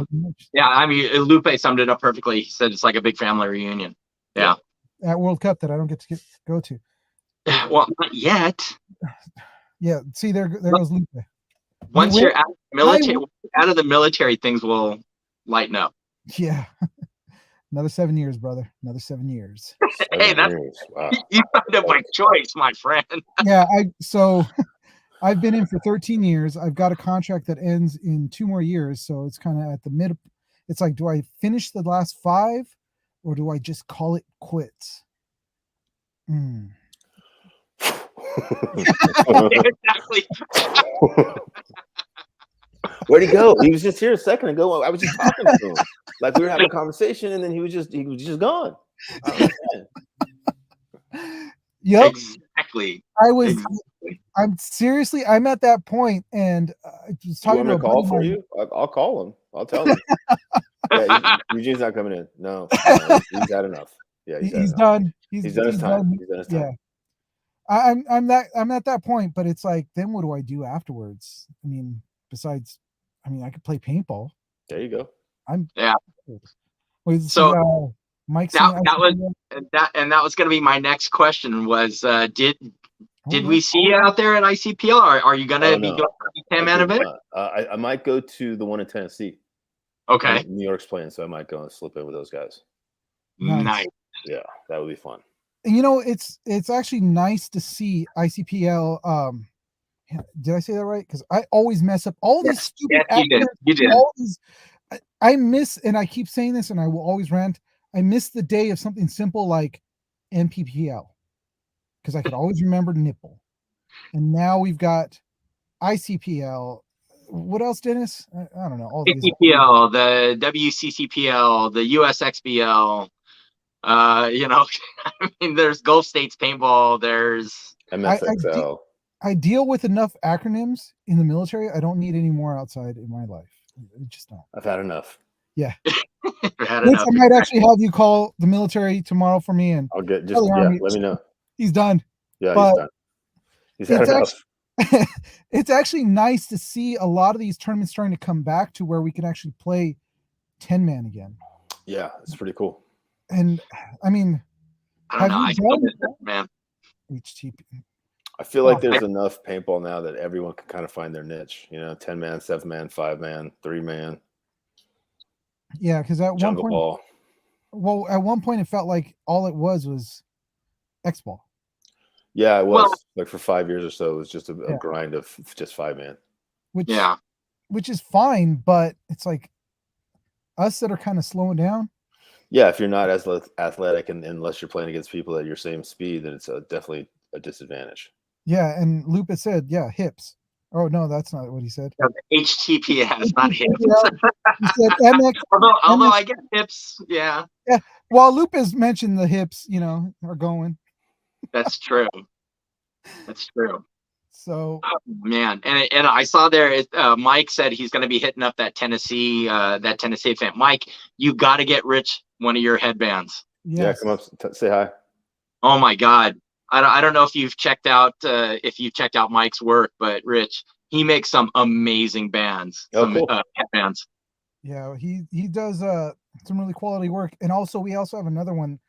I mean, Lupe summed it up perfectly. He said it's like a big family reunion. Yeah. At World Cup that I don't get to go to. Well, not yet. Yeah. See, there goes Lupe. Once you're out of the military, things will lighten up. Yeah. Another 7 years, brother. Another 7 years. Hey, wow. You found it by choice, my friend. Yeah. I've been in for 13 years. I've got a contract that ends in 2 more years. So it's kind of at the mid. It's like, do I finish the last 5 or do I just call it quits? Exactly. Where'd he go? He was just here a second ago. I was just talking to him. Like we were having a conversation, and then he was just gone. Yep. Exactly. I'm seriously, I'm at that point, and I was talking to a call for you. I'll call him. I'll tell him. Yeah, Eugene's not coming in. No, he's had enough. Yeah, he's done. He's done his time. He's done his time. Yeah. I'm at that point, but it's like, then what do I do afterwards? I mean, besides, I could play paintball. There you go. So Mike, that was going to be my next question. Was did we see you out there at ICPL? Are you going to be doing a 10-man event? I might go to the one in Tennessee. Okay. New York's playing, so I might go and slip in with those guys. Nice. Yeah, that would be fun. And it's actually nice to see ICPL. Did I say that right? Because I always mess up all these stupid acronyms. You did. All these, I miss, and I keep saying this, and I will always rant. I miss the day of something simple like NPPL, because I could always remember nipple. And now we've got ICPL. What else, Dennis? I don't know. All these. ACPL, the WCCPL, the USXBL. I mean, there's Gulf States Paintball. There's MSXL. I deal with enough acronyms in the military. I don't need any more outside in my life. I just don't. I've had enough. Yeah. Had enough. I might actually have you call the military tomorrow for me, and I'll get let me know. He's done. Yeah, but he's done. He's had enough. it's actually nice to see a lot of these tournaments starting to come back to where we can actually play 10-man again. Yeah, it's pretty cool. And I mean, I don't know. I still miss it, man. HTP? I feel like there's enough paintball now that everyone can kind of find their niche. 10-man, 7-man, 5-man, 3-man. Yeah, because at one point, ball. well, at one point it felt like all it was X-ball. Yeah, it was like for 5 years or so. It was just a grind of just 5-man. Which is fine, but it's like us that are kind of slowing down. Yeah, if you're not as athletic and unless you're playing against people at your same speed, then it's definitely a disadvantage. Yeah, and Lupus said, yeah, hips. Oh no, that's not what he said. HTTPS, not hips. He said MX. Although I get hips, yeah. Yeah. Well, Lupus mentioned the hips, are going. That's true. That's true. So man, and I saw there. Mike said he's going to be hitting up that Tennessee event. Mike, you got to get Rich one of your headbands. Yes. Yeah, come up, say hi. Oh my God, I don't know if you've checked out Mike's work, but Rich, he makes some amazing bands, cool. headbands. Yeah, he does some really quality work, and also we also have another one.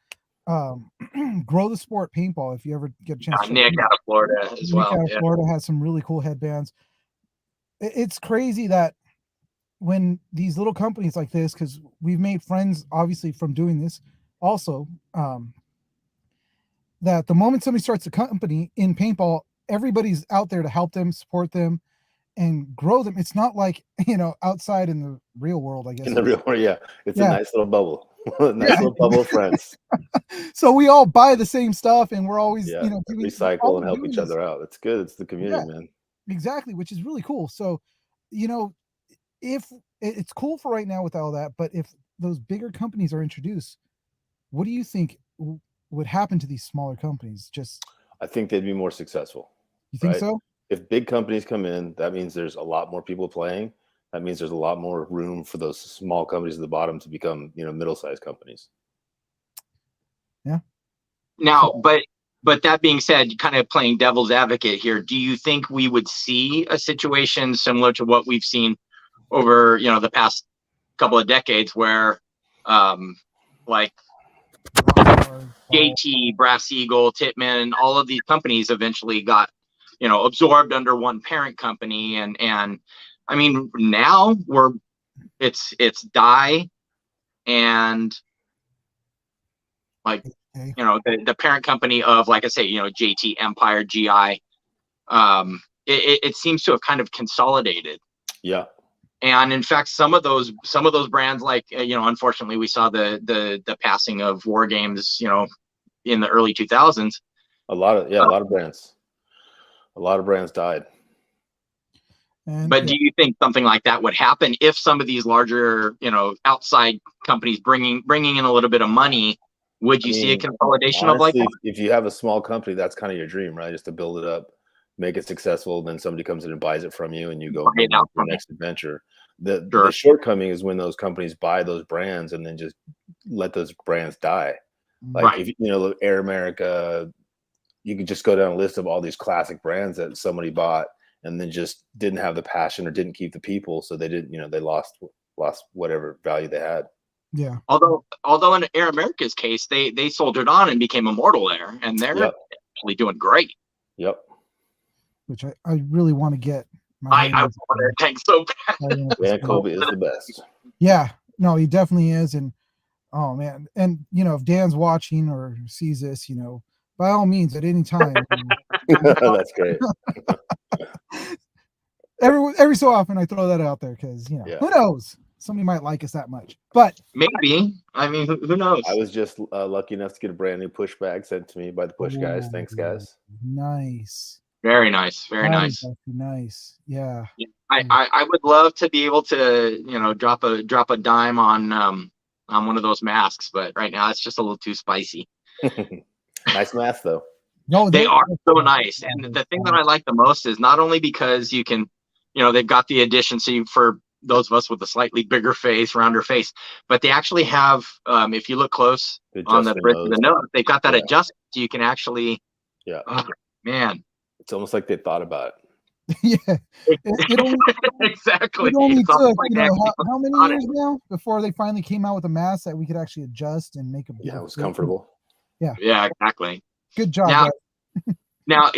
Grow the Sport Paintball, if you ever get a chance. Nick out of Florida as well. Nick out of Florida has some really cool headbands. It's crazy that when these little companies like this, because we've made friends obviously from doing this also, that the moment somebody starts a company in paintball, everybody's out there to help them, support them, and grow them. It's not like, outside in the real world, I guess. In the real world, yeah. It's a nice little bubble. Little bubble of friends. So we all buy the same stuff and we're always, recycle and help each other out. It's good. It's the community, man. Exactly, which is really cool. So, if it's cool for right now with all that, but if those bigger companies are introduced, what do you think would happen to these smaller companies? I think they'd be more successful. You think so? If big companies come in, that means there's a lot more people playing. That means there's a lot more room for those small companies at the bottom to become, middle-sized companies. Yeah. Now, but that being said, kind of playing devil's advocate here, do you think we would see a situation similar to what we've seen over, the past couple of decades where, like JT, Brass Eagle, Titman, all of these companies eventually got, absorbed under one parent company, and I mean, now it's Die and like, the parent company of, like I say, JT, Empire, GI. It seems to have kind of consolidated. Yeah. And in fact, some of those brands, like, unfortunately, we saw the passing of War Games, in the early 2000s. A lot of brands died. But do you think something like that would happen if some of these larger, outside companies bringing in a little bit of money? Would you see a consolidation honestly, of like that? If you have a small company, that's kind of your dream, right? Just to build it up, make it successful, then somebody comes in and buys it from you, and you go on to the next adventure. The shortcoming is when those companies buy those brands and then just let those brands die. Like if Air America, you could just go down a list of all these classic brands that somebody bought and then just didn't have the passion or didn't keep the people, so they didn't, they lost whatever value they had. Yeah. Although in Air America's case, they soldiered on and became Immortal Air, and they're actually doing great. Yep. Which I really want to get. I want Air Tank so bad. Yeah, Kobe is the best. Yeah. No, he definitely is, and oh man, and if Dan's watching or sees this, by all means, at any time. That's great. Every so often I throw that out there because who knows, somebody might like us that much, but maybe. I mean, who knows? I was just lucky enough to get a brand new push bag sent to me by the Push guys. Thanks, guys. Nice. Very nice. Very nice. Nice. Yeah. I would love to be able to drop a dime on one of those masks, but right now it's just a little too spicy. Nice mask though. No, they are so nice. And the thing that I like the most is not only because you can, they've got the addition, so for those of us with a slightly bigger face, rounder face, but they actually have, if you look close on the bridge of the nose, they've got that adjustment, so you can actually, oh, man. It's almost like they thought about it. Yeah, it only Exactly. it only It's almost took like you they know actually how many on it. years now before they finally came out with a mask that we could actually adjust and make a Yeah, bigger it was fit. comfortable. Yeah, exactly. Good job, Now, guys. now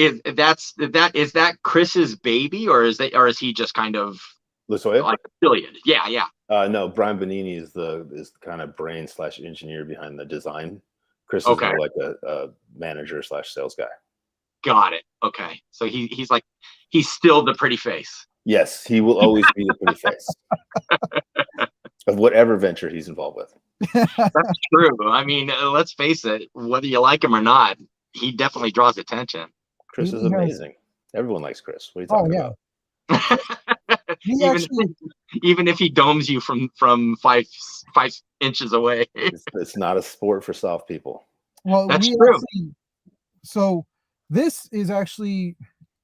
is that Chris's baby, or is he just kind of Lasoya? like affiliated? Yeah, yeah. No, Brian Benini is the kind of brain / engineer behind the design. Chris is Okay, more like a manager / sales guy. got it. Okay, so he's still the pretty face. Yes, he will always be the pretty face of whatever venture he's involved with. That's true. I mean, let's face it, whether you like him or not, he definitely draws attention. Chris is He has, amazing. Everyone likes Chris. What are you oh talking yeah, about? he even actually. even if he domes you from 5 inches away. It's not a sport for soft people. Well, That's we true. actually. So this is actually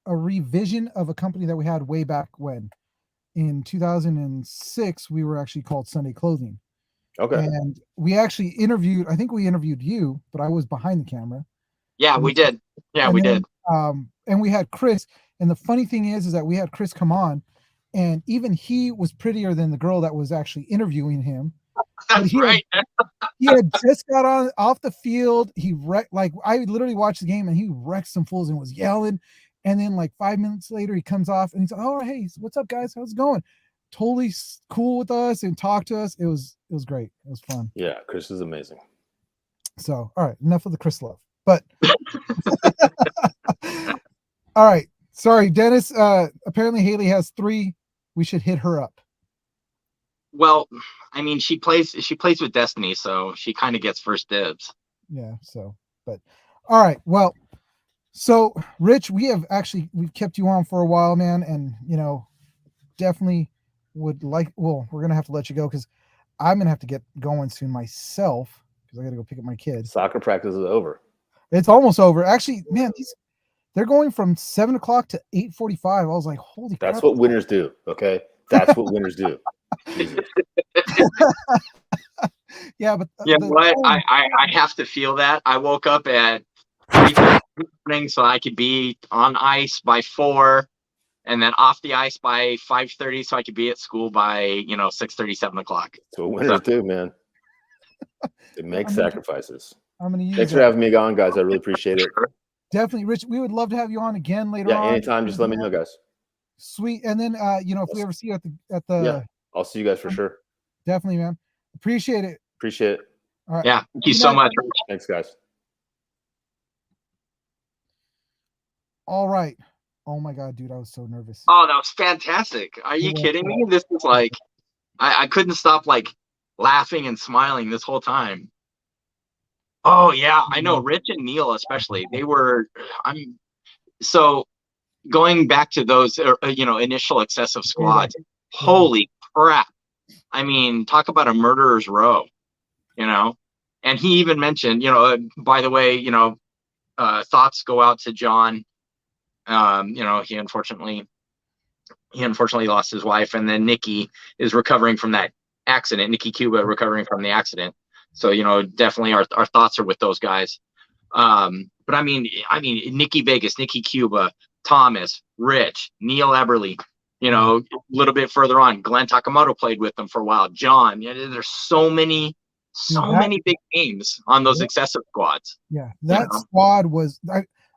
a revision of a company that we had way back when. In 2006, we were actually called Sunday Clothing. Okay. And we actually interviewed, I think we interviewed you, but I was behind the camera. Yeah, we did. Yeah, And we then, did. and we had Chris. And the funny thing is that we had Chris come on, and even he was prettier than the girl that was actually interviewing him. That's right. He had just got on off the field. He wrecked, like I literally watched the game and he wrecked some fools and was yelling. And then like 5 minutes later, he comes off and he's like, "Oh, hey, what's up, guys? How's it going?" Totally cool with us and talked to us. It was great. It was fun. Yeah, Chris is amazing. So, all right, enough of the Chris love. But all right, sorry, Dennis. Apparently Haley has 3. We should hit her up. Well, I mean, she plays with Destiny, so she kind of gets first dibs. Yeah. So, but all right. Well, so Rich, we've kept you on for a while, man, and definitely would like. Well, we're gonna have to let you go because I'm gonna have to get going soon myself because I gotta go pick up my kids. Soccer practice is over. It's almost over. Actually, man, they're going from 7 o'clock to 8:45. I was like, holy crap. That's what winners do. Okay, that's what winners do. Yeah, but you know what? I have to feel that. I woke up at 3:30 in the morning so I could be on ice by 4, and then off the ice by 5:30 so I could be at school by 6:30, 7 o'clock. That's what winners do, man. They make sacrifices. I'm gonna use Thanks for having me on, guys. I really appreciate it. Definitely, Rich. We would love to have you on again later on. Yeah, anytime. Just let me know, guys. Sweet. And then if we ever see you at the yeah, I'll see you guys for sure. Definitely, man. Appreciate it. Appreciate it. All right. Yeah, thank you so much. Thanks, guys. All right. Oh my god, dude, I was so nervous. Oh, that was fantastic. Are you kidding me? This was like I couldn't stop like laughing and smiling this whole time. Oh yeah, I know. Rich and Neil especially, they were so going back to those initial excessive squads. Holy crap. I mean, talk about a murderer's row, and he even mentioned, by the way, thoughts go out to John. He unfortunately lost his wife, and then Nikki is recovering from that accident. Nikki Cuba recovering from the accident. So, definitely our thoughts are with those guys. But I mean, Nikki Vegas, Nikki Cuba, Thomas, Rich, Neil Eberly, a little bit further on, Glenn Takamoto played with them for a while. John, there's so many big names on those excessive squads. Yeah, that squad was.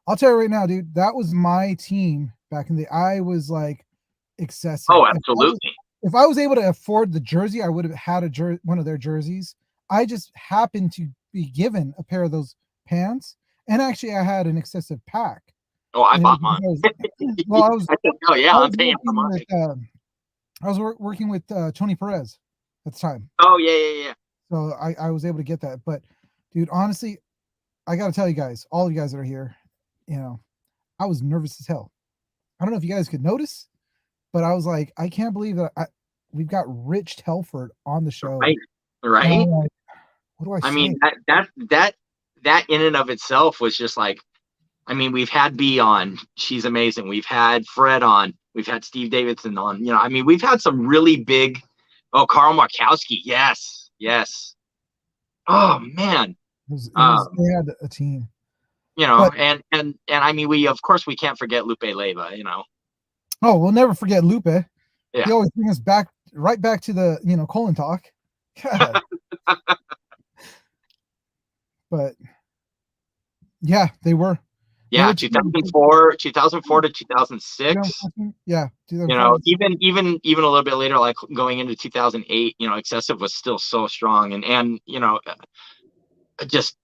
I'll tell you right now, dude. That was my team back in the. I was like excessive. Oh, absolutely. If I was able to afford the jersey, I would have had one of their jerseys. I just happened to be given a pair of those pants, and actually, I had an excessive pack. Oh, I bought mine. I'm paying for mine. I was working with Tony Perez at the time. Oh, yeah. So I was able to get that. But, dude, honestly, I got to tell you guys, all of you guys that are here, I was nervous as hell. I don't know if you guys could notice, but I was like, I can't believe that we've got Rich Telford on the show. Right. Like, what do I say? I mean, that in and of itself was just like, I mean, we've had B on. She's amazing. We've had Fred on. We've had Steve Davidson on. I mean, we've had some really big. Oh, Carl Markowski. Yes. Oh man. They had a team. And I mean, we can't forget Lupe Leiva. Oh, we'll never forget Lupe. Yeah. He always brings us right back to the colon talk. God. But yeah, they were. Yeah, They 2004 to 2006. Yeah, You know, 2004. even a little bit later, like going into 2008, Excessive was still so strong, and just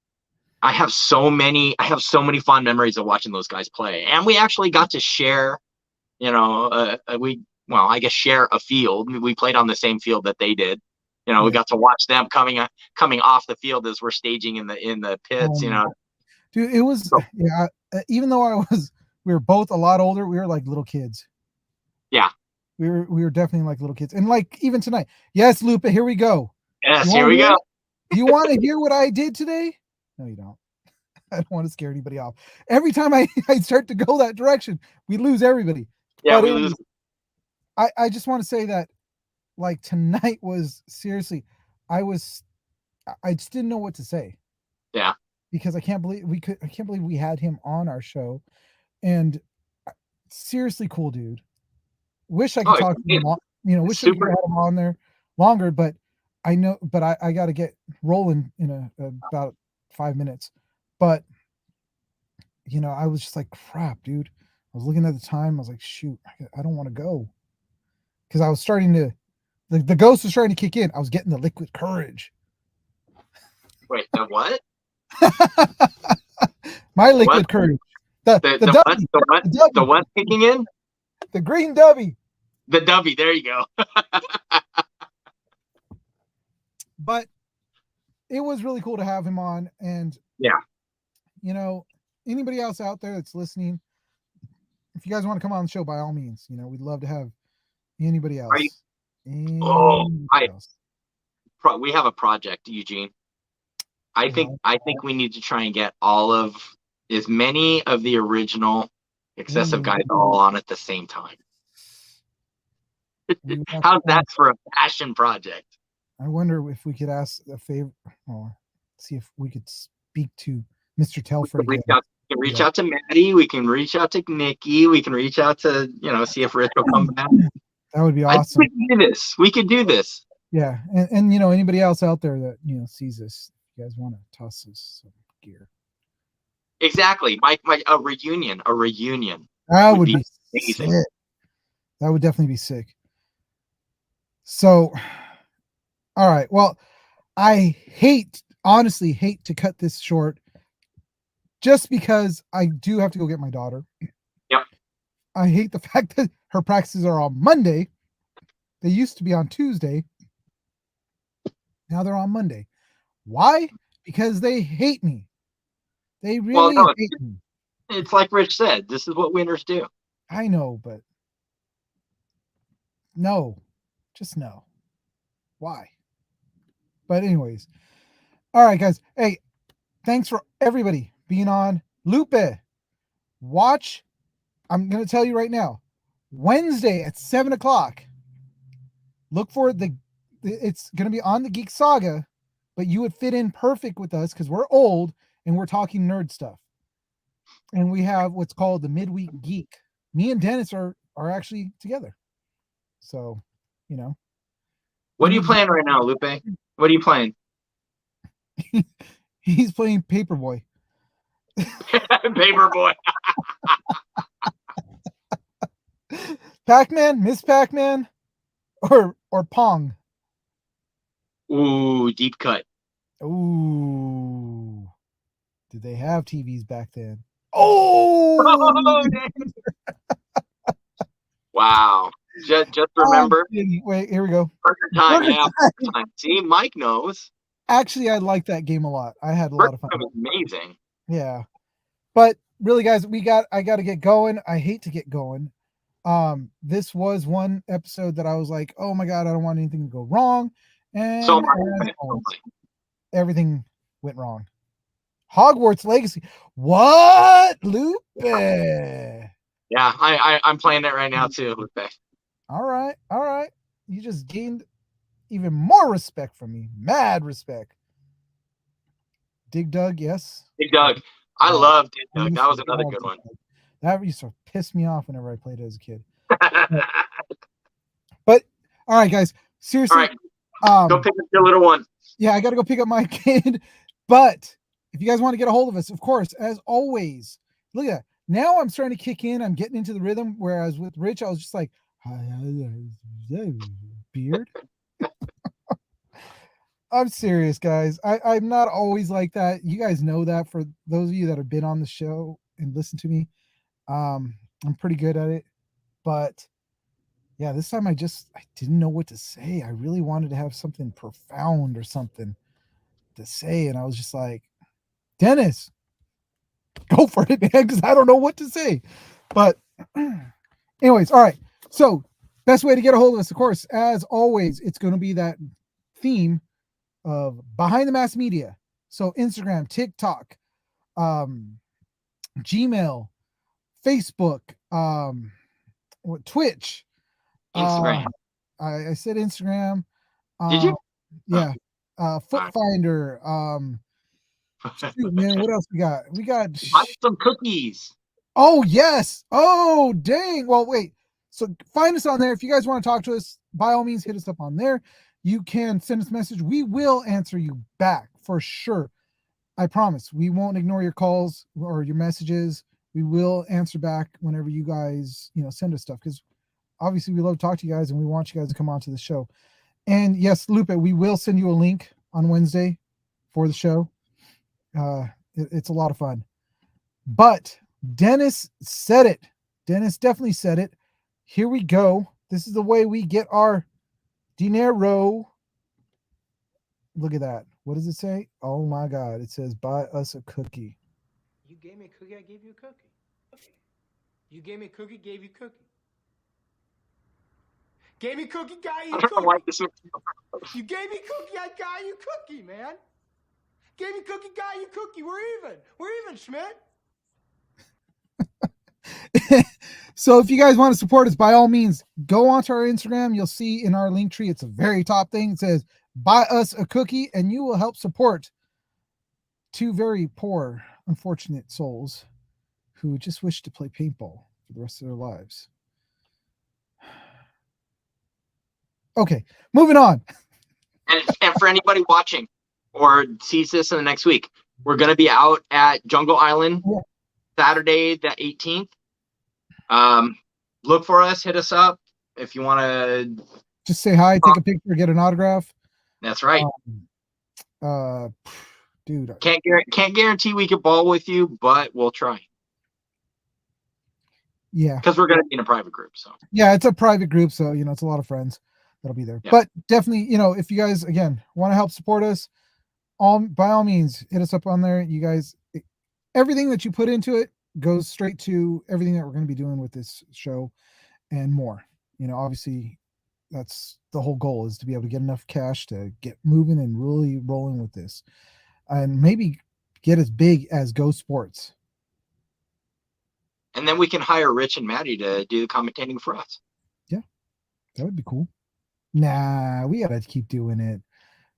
I have so many fond memories of watching those guys play, and we actually got to share, I guess share a field. We played on the same field that they did. We got to watch them coming off the field as we're staging in the pits. Dude, it was So, even though we were both a lot older, we were like little kids. Yeah. We were definitely like little kids. And like even tonight. Yes, Lupe, here we go. Yes, here we go. Do you want to hear what I did today? No, you don't. I don't want to scare anybody off. Every time I start to go that direction, we lose everybody. Yeah, we lose. I just want to say that like tonight was seriously, I just didn't know what to say. Yeah. Because I can't believe we had him on our show, and seriously cool dude. Wish I could talk to him. Wish I could have him on there longer, but I got to get rolling in about 5 minutes. But I was just like, crap, dude. I was looking at the time. I was like, shoot, I don't want to go, because I was starting to the ghost was starting to kick in. I was getting the liquid courage. Wait, the what? My liquid courage. The one kicking in? The green dubby. The dubby. There you go. But it was really cool to have him on, and yeah, anybody else out there that's listening, if you guys want to come on the show, by all means, we'd love to have anybody else. We have a project, Eugene. I think we need to try and get all of as many of the original Excessive guys all on at the same time. How's that for a passion project? I wonder if we could ask a favor, or see if we could speak to Mr. Telford. We can reach out to Maddie. We can reach out to Nikki. We can reach out to see if Rich will come back. That would be awesome. We could do this. Yeah, and anybody else out there that sees this, you guys want to toss us some gear. Exactly, a reunion. That would be amazing. Sick. That would definitely be sick. So, all right. Well, I honestly hate to cut this short, just because I do have to go get my daughter. Yep. I hate the fact that her practices are on Monday. They used to be on Tuesday. Now they're on Monday. Why? Because they hate me. They really hate me. It's like Rich said, this is what winners do. I know, but no. Just no. Why? But anyways. All right, guys. Hey, thanks for everybody being on. Lupe, watch. I'm going to tell you right now. Wednesday at 7:00. Look for it's going to be on the Geek Saga, but you would fit in perfect with us because we're old and we're talking nerd stuff. And we have what's called the Midweek Geek. Me and Dennis are actually together. So, What are you playing right now, Lupe? What are you playing? He's playing Paperboy. Paperboy. Pac-Man, Miss Pac-Man, or Pong. Ooh, deep cut. Ooh. Did they have TVs back then? Oh! Wow. Just remember. Wait, here we go. Burger time. Yeah, burger time. See, Mike knows. Actually, I like that game a lot. I had a lot of fun. It was amazing. Yeah. But really, guys, I got to get going. I hate to get going. This was one episode that I was like, oh my God, I don't want anything to go wrong. And so everything went wrong. Hogwarts Legacy. What, Lupe? Yeah, I'm playing it right now too, Lupe. All right. You just gained even more respect from me. Mad respect. Dig Dug, yes. Dig Dug. I love Dig Dug. That was another good one. That used to piss me off whenever I played it as a kid. But all right, guys, seriously, All right, go pick up your little one. Yeah, I got to go pick up my kid. But if you guys want to get a hold of us, of course, as always, look at that. Now I'm starting to kick in. I'm getting into the rhythm. Whereas with Rich, I was just like, beard. I'm serious, guys. I'm not always like that. You guys know that. For those of you that have been on the show and listen to me, I'm pretty good at it. But yeah, this time I didn't know what to say. I really wanted to have something profound or something to say, and I was just like, Dennis, go for it, man, because I don't know what to say. But anyways, all right. So best way to get a hold of us, of course, as always, it's going to be that theme of Behind the Mass Media. So Instagram, TikTok, Gmail, Facebook, Twitch. Instagram. I said Instagram. Did you? Yeah. Foot Finder. Shoot, man, what else we got? We got Buy some cookies. Oh, yes. Oh, dang. Well, wait. So find us on there. If you guys want to talk to us, by all means, hit us up on there. You can send us a message. We will answer you back for sure. I promise. We won't ignore your calls or your messages. We will answer back whenever you guys, send us stuff, because obviously we love to talk to you guys and we want you guys to come on to the show. And yes, Lupe, we will send you a link on Wednesday for the show. It's a lot of fun. But Dennis said it. Dennis definitely said it. Here we go. This is the way we get our dinero. Look at that. What does it say? Oh my God. It says, buy us a cookie. You gave me a cookie, I gave you a cookie. You gave me a cookie, gave you a cookie. Gave me cookie, got you a cookie. Like this. You gave me cookie, I got you cookie, man. Gave me cookie, got you cookie. We're even. We're even, Schmidt. So if you guys want to support us, by all means, go onto our Instagram. You'll see in our link tree, it's a very top thing. It says, buy us a cookie, and you will help support two very poor, unfortunate souls who just wish to play paintball for the rest of their lives. Okay, moving on. And for anybody watching or sees this in the next week, we're going to be out at Jungle Island Saturday the 18th. Look for us, hit us up if you want to just say hi, take a picture, get an autograph. That's right. Dude, can't guarantee we can ball with you, but we'll try. Yeah, because we're going to be in a private group. So yeah, it's a private group, so it's a lot of friends that'll be there. Yeah. But definitely, if you guys again want to help support us, by all means, hit us up on there. You guys, everything that you put into it goes straight to everything that we're going to be doing with this show and more. Obviously, that's the whole goal, is to be able to get enough cash to get moving and really rolling with this, and maybe get as big as Go Sports. And then we can hire Rich and Maddie to do the commentating for us. Yeah, that would be cool. Nah, we gotta keep doing it.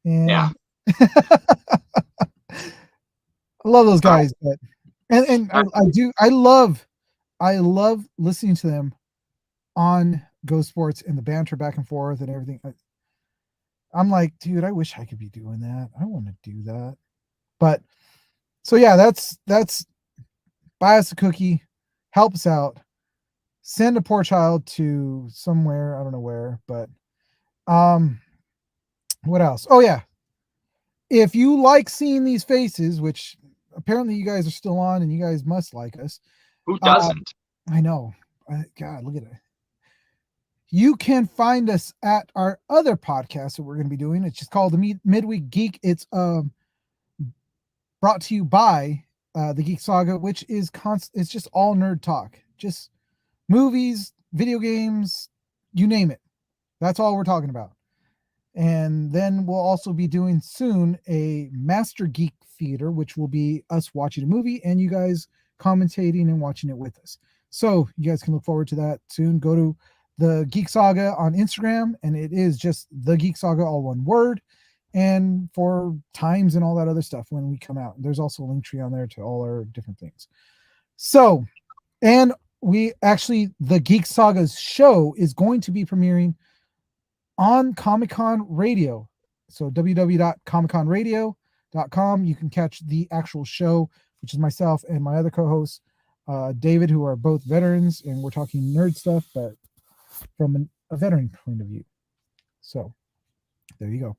And yeah. I love those guys, but and I love listening to them on Go Sports and the banter back and forth and everything. I'm like, dude, I wish I could be doing that. I want to do that. But so yeah, that's buy us a cookie, help us out, send a poor child to somewhere, I don't know where, but what else? Oh yeah, if you like seeing these faces, which apparently you guys are still on and you guys must like us. Who doesn't? I know. God, look at it. You can find us at our other podcast that we're going to be doing. It's just called the Midweek Geek. It's brought to you by the Geek Saga, which is it's just all nerd talk, just movies, video games, you name it. That's all we're talking about. And then we'll also be doing soon a Master Geek Theater, which will be us watching a movie and you guys commentating and watching it with us. So you guys can look forward to that soon. Go to the Geek Saga on Instagram, and it is just the Geek Saga, all one word. And for times and all that other stuff when we come out, there's also a link tree on there to all our different things. So, and we actually, the Geek Sagas show is going to be premiering on Comic-Con Radio. So www.comicconradio.com. You can catch the actual show, which is myself and my other co-host, David, who are both veterans, and we're talking nerd stuff, but from a veteran point of view. So there you go.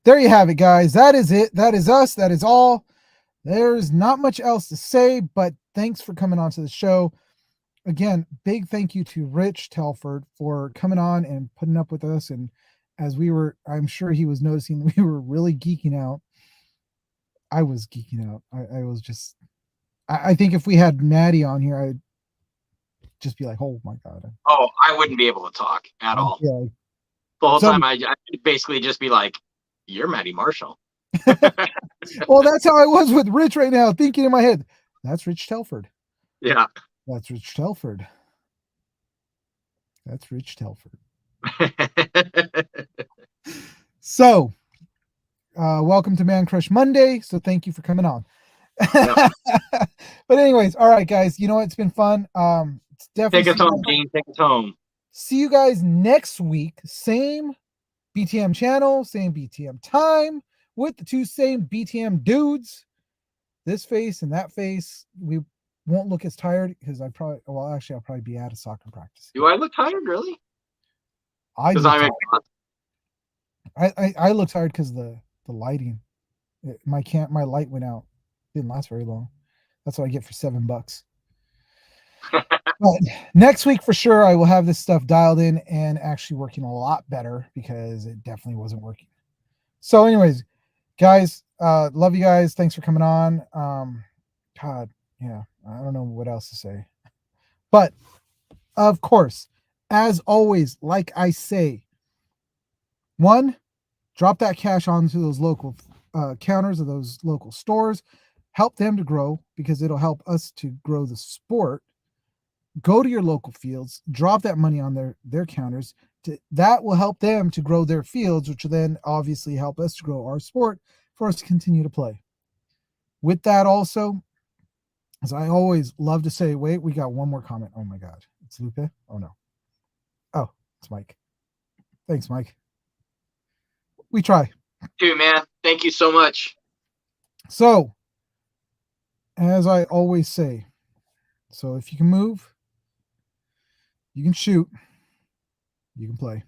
There you have it, guys. That is it. That is us. That is all. There's not much else to say, but thanks for coming on to the show. Again, big thank you to Rich Telford for coming on and putting up with us. And as we were, I'm sure he was noticing we were really geeking out. I was geeking out. I was just, I think if we had Maddie on here, I'd just be like, oh my God. Oh, I wouldn't be able to talk at all. Yeah. The whole So- time I'd basically just be like, you're Maddie Marshall. Well, that's how I was with Rich right now, thinking in my head, that's Rich Telford. Yeah. That's Rich Telford. That's Rich Telford. So, welcome to Man Crush Monday. So, thank you for coming on. Yep. But, anyways, all right, guys. You know what? It's been fun. It's definitely Take us home, Gene. Take us home. See you guys next week. Same BTM channel, same BTM time with the two same BTM dudes. This face and that face. We won't look as tired because I'll probably be out of soccer practice. Do I look tired, really? I Because look I'm tired. I look tired because the lighting. My light went out. Didn't last very long. That's what I get for $7. But next week for sure, I will have this stuff dialed in and actually working a lot better because it definitely wasn't working. So, anyways, guys, love you guys. Thanks for coming on. God, yeah, I don't know what else to say. But of course, as always, like I say, one, drop that cash onto those local counters of those local stores. Help them to grow because it'll help us to grow the sport. Go to your local fields, drop that money on their counters. That will help them to grow their fields, which will then obviously help us to grow our sport for us to continue to play. With that also, as I always love to say, wait, we got one more comment. Oh my God. It's Lupe? Oh no. Oh, it's Mike. Thanks, Mike. We try. Dude, man. Thank you so much. So, as I always say, so if you can move, you can shoot, you can play.